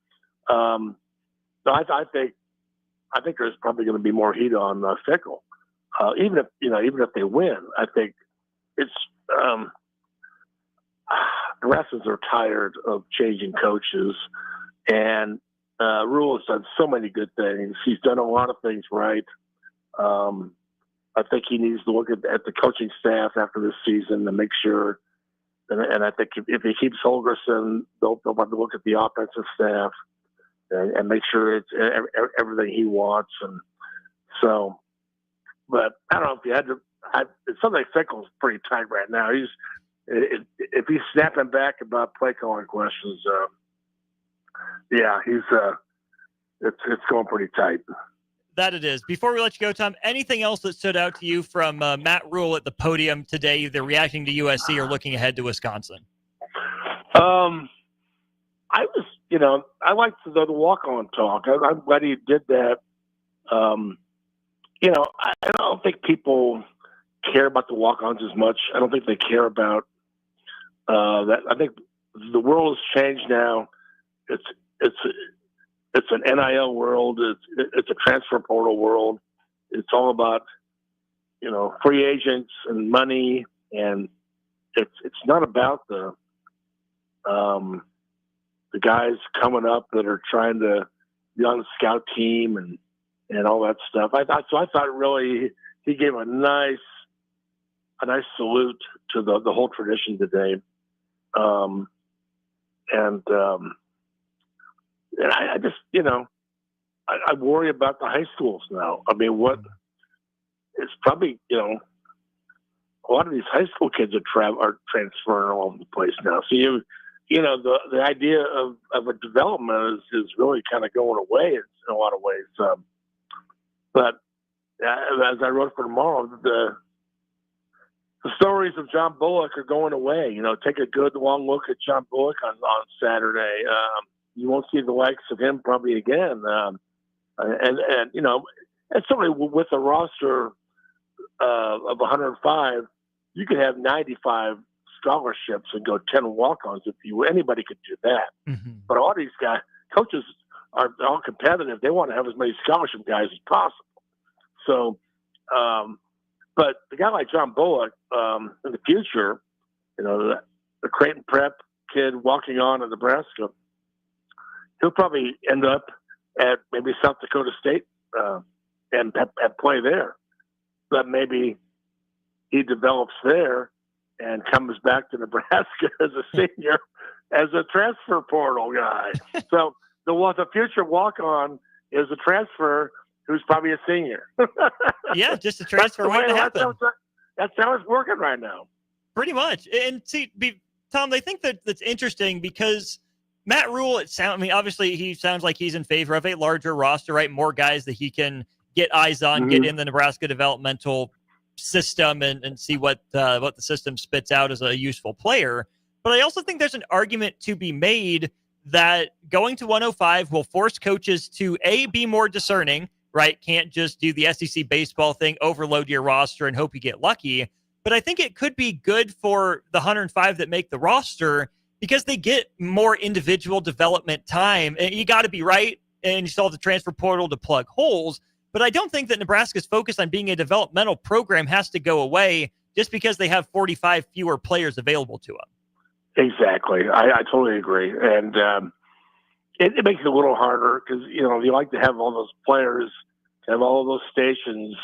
S10: I think there's probably going to be more heat on Fickle, even if they win. I think it's the wrestlers are tired of changing coaches, and Rule has done so many good things. He's done a lot of things right. I think he needs to look at the coaching staff after this season to make sure. And I think if he keeps Holgorsen, they'll want to look at the offensive staff and make sure it's everything he wants. And so, but I don't know if you had to. It sounds like Fickle's pretty tight right now. If he's snapping back about play calling questions, it's going pretty tight.
S2: That it is. Before we let you go, Tom, anything else that stood out to you from Matt Rule at the podium today, either reacting to USC or looking ahead to Wisconsin? I liked the walk-on talk. I'm glad he did that. I don't think people care about the walk-ons as much. I don't think they care about that. I think the world has changed now. It's an NIL world. It's a transfer portal world.
S10: it's all about, free agents and money, and it's not about the guys coming up that are trying to be on the scout team and all that stuff. I thought really he gave a nice salute to the whole tradition today. And I just, I worry about the high schools now. I mean, it's probably, a lot of these high school kids are transferring all over the place now. So the idea of a development is really kind of going away in a lot of ways. But as I wrote for tomorrow, the stories of John Bullock are going away. Take a good long look at John Bullock on Saturday. You won't see the likes of him probably again. And certainly with a roster of 105, you could have 95 scholarships and go 10 walk-ons if anybody could do that.
S2: Mm-hmm.
S10: But all these coaches are all competitive. They want to have as many scholarship guys as possible. So, but a guy like John Bullock, in the future, the Creighton Prep kid walking on in Nebraska, he'll probably end up at maybe South Dakota State and play there. But maybe he develops there and comes back to Nebraska as a senior, as a transfer portal guy. So the future walk-on is a transfer who's probably a senior.
S2: Yeah, just a transfer waiting to happen.
S10: That's how it's working right now.
S2: Pretty much. And see, Tom, I think that's interesting because Matt Rule, obviously he sounds like he's in favor of a larger roster, right? More guys that he can get eyes on, get in the Nebraska developmental system and see what the system spits out as a useful player. But I also think there's an argument to be made that going to 105 will force coaches to be more discerning, right? Can't just do the SEC baseball thing, overload your roster and hope you get lucky. But I think it could be good for the 105 that make the roster because they get more individual development time. And you got to be right, and you still have the transfer portal to plug holes. But I don't think that Nebraska's focus on being a developmental program has to go away just because they have 45 fewer players available to them.
S10: Exactly. I totally agree. And it makes it a little harder because, you like to have all those players, have all of those stations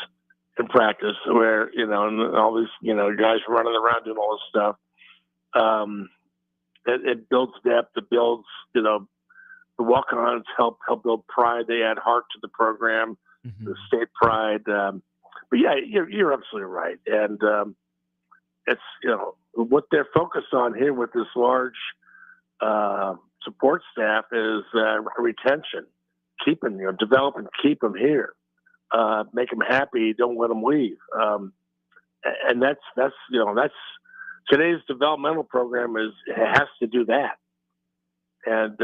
S10: in practice where, and all these, guys running around doing all this stuff. It builds depth. It builds, the walk-ons help build pride. They add heart to the program. The state pride. But yeah, you're absolutely right. And it's, what they're focused on here with this large support staff is retention, keeping, develop and keep them here, make them happy, don't let them leave. And that's today's developmental program has to do that. And,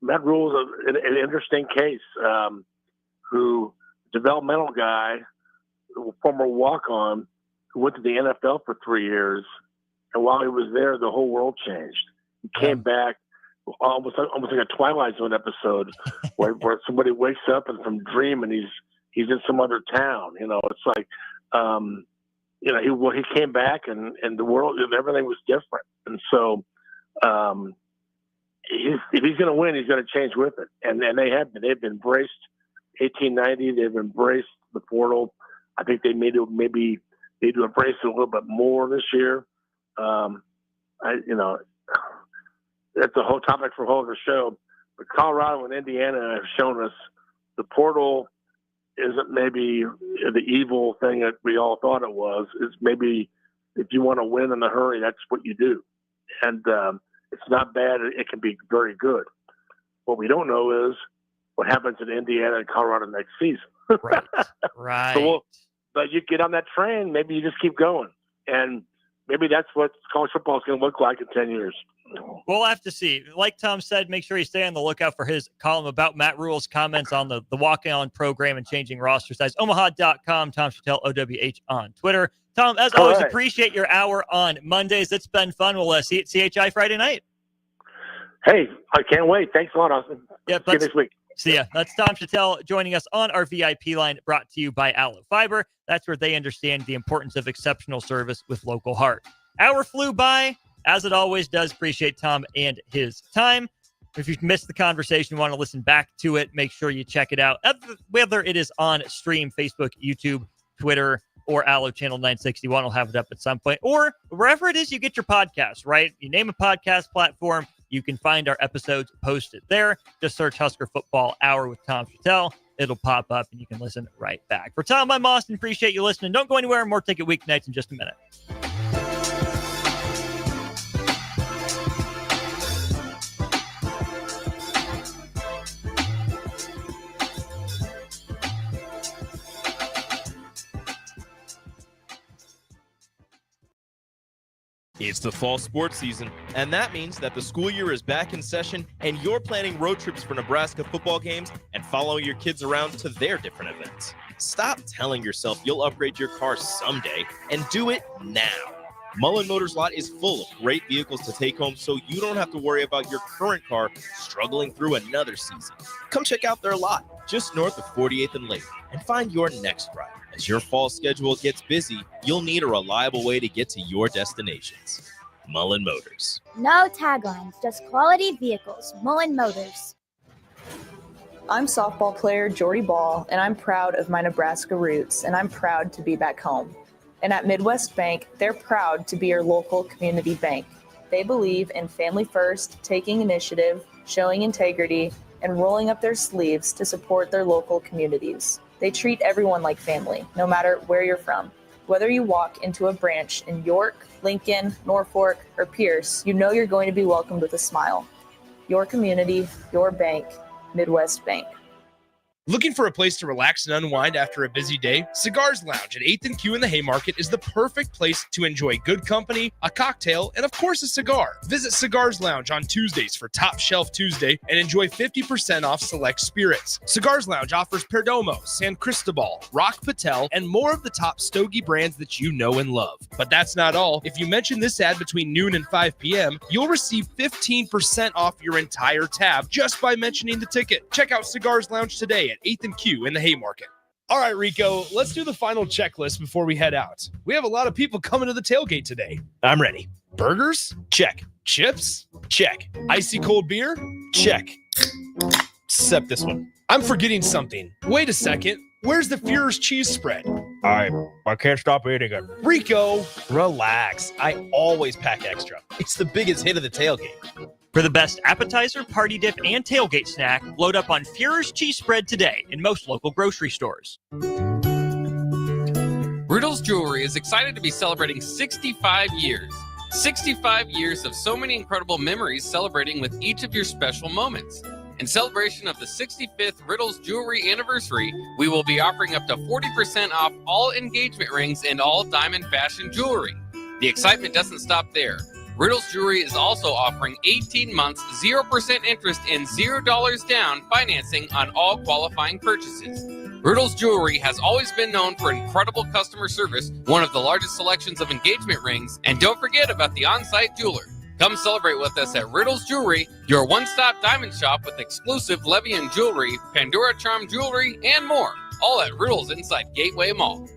S10: Matt Rule is an interesting case, developmental guy, former walk-on, who went to the NFL for 3 years. And while he was there, the whole world changed. He came back almost like a Twilight Zone episode where somebody wakes up and from dream and he's in some other town. It's like, he came back and the world, everything was different. And so, if he's going to win, he's going to change with it. And they have been. They've embraced 1890. They've embraced the portal. I think they maybe need to embrace it a little bit more this year. That's a whole topic for a whole other show. But Colorado and Indiana have shown us the portal isn't maybe the evil thing that we all thought it was. It's maybe if you want to win in a hurry, that's what you do. And it's not bad. It can be very good. What we don't know is what happens in Indiana and Colorado next season.
S2: Right.
S10: But you get on that train, maybe you just keep going. And maybe that's what college football is going to look like in 10 years.
S2: We'll have to see. Like Tom said, make sure you stay on the lookout for his column about Matt Rule's comments on the walk-on program and changing roster size. Omaha.com, Tom Shatel, OWH on Twitter. Tom, as always, appreciate your hour on Mondays. It's been fun. We'll see you at CHI Friday night.
S10: Hey, I can't wait. Thanks a lot, Austin.
S2: Yeah,
S10: see you this week.
S2: So yeah, that's Tom Shatel joining us on our VIP line, brought to you by Aloe Fiber. That's where they understand the importance of exceptional service with local heart. Hour flew by, as it always does. Appreciate Tom and his time. If you've missed the conversation, want to listen back to it, make sure you check it out. Whether it is on stream, Facebook, YouTube, Twitter, or Aloe Channel 961 will have it up at some point, or wherever it is you get your podcast, right? You name a podcast platform, you can find our episodes posted there. Just search Husker Football Hour with Tom Shatel. It'll pop up and you can listen right back. For Tom, I'm Austin. Appreciate you listening. Don't go anywhere. More Ticket Weeknights in just a minute.
S1: It's the fall sports season, and that means that the school year is back in session and you're planning road trips for Nebraska football games and following your kids around to their different events. Stop telling yourself you'll upgrade your car someday and do it now. Mullen Motors lot is full of great vehicles to take home so you don't have to worry about your current car struggling through another season. Come check out their lot just north of 48th and Lake and find your next ride. As your fall schedule gets busy, you'll need a reliable way to get to your destinations. Mullen Motors.
S13: No taglines, just quality vehicles. Mullen Motors.
S20: I'm softball player Jordy Ball, and I'm proud of my Nebraska roots, and I'm proud to be back home. And at Midwest Bank, they're proud to be your local community bank. They believe in family first, taking initiative, showing integrity, and rolling up their sleeves to support their local communities. They treat everyone like family, no matter where you're from. Whether you walk into a branch in York, Lincoln, Norfolk, or Pierce, you know you're going to be welcomed with a smile. Your community, your bank, Midwest Bank.
S21: Looking for a place to relax and unwind after a busy day? Cigars Lounge at 8th and Q in the Haymarket is the perfect place to enjoy good company, a cocktail, and of course a cigar. Visit Cigars Lounge on Tuesdays for Top Shelf Tuesday and enjoy 50% off select spirits. Cigars Lounge offers Perdomo, San Cristobal, Rock Patel, and more of the top stogie brands that you know and love. But that's not all. If you mention this ad between noon and 5 p.m., you'll receive 15% off your entire tab just by mentioning the ticket. Check out Cigars Lounge today at 8th and Q in the Haymarket. All right, Rico, let's do the final checklist before we head out. We have a lot of people coming to the tailgate today.
S1: I'm ready.
S21: Burgers?
S1: Check.
S21: Chips?
S1: Check.
S21: Icy cold beer?
S1: Check. Except this one.
S21: I'm forgetting something. Wait a second. Where's the Führer's cheese spread?
S1: I can't stop eating it.
S21: Rico!
S1: Relax. I always pack extra. It's the biggest hit of the tailgate.
S2: For the best appetizer, party dip, and tailgate snack, load up on Führer's cheese spread today in most local grocery stores.
S22: Riddle's Jewelry is excited to be celebrating 65 years. 65 years of so many incredible memories celebrating with each of your special moments. In celebration of the 65th Riddle's Jewelry anniversary, we will be offering up to 40% off all engagement rings and all diamond fashion jewelry. The excitement doesn't stop there. Riddle's Jewelry is also offering 18 months, 0% interest and $0 down financing on all qualifying purchases. Riddle's Jewelry has always been known for incredible customer service, one of the largest selections of engagement rings, and don't forget about the on-site jeweler. Come celebrate with us at Riddle's Jewelry, your one-stop diamond shop with exclusive Levian jewelry, Pandora Charm jewelry, and more. All at Riddle's inside Gateway Mall.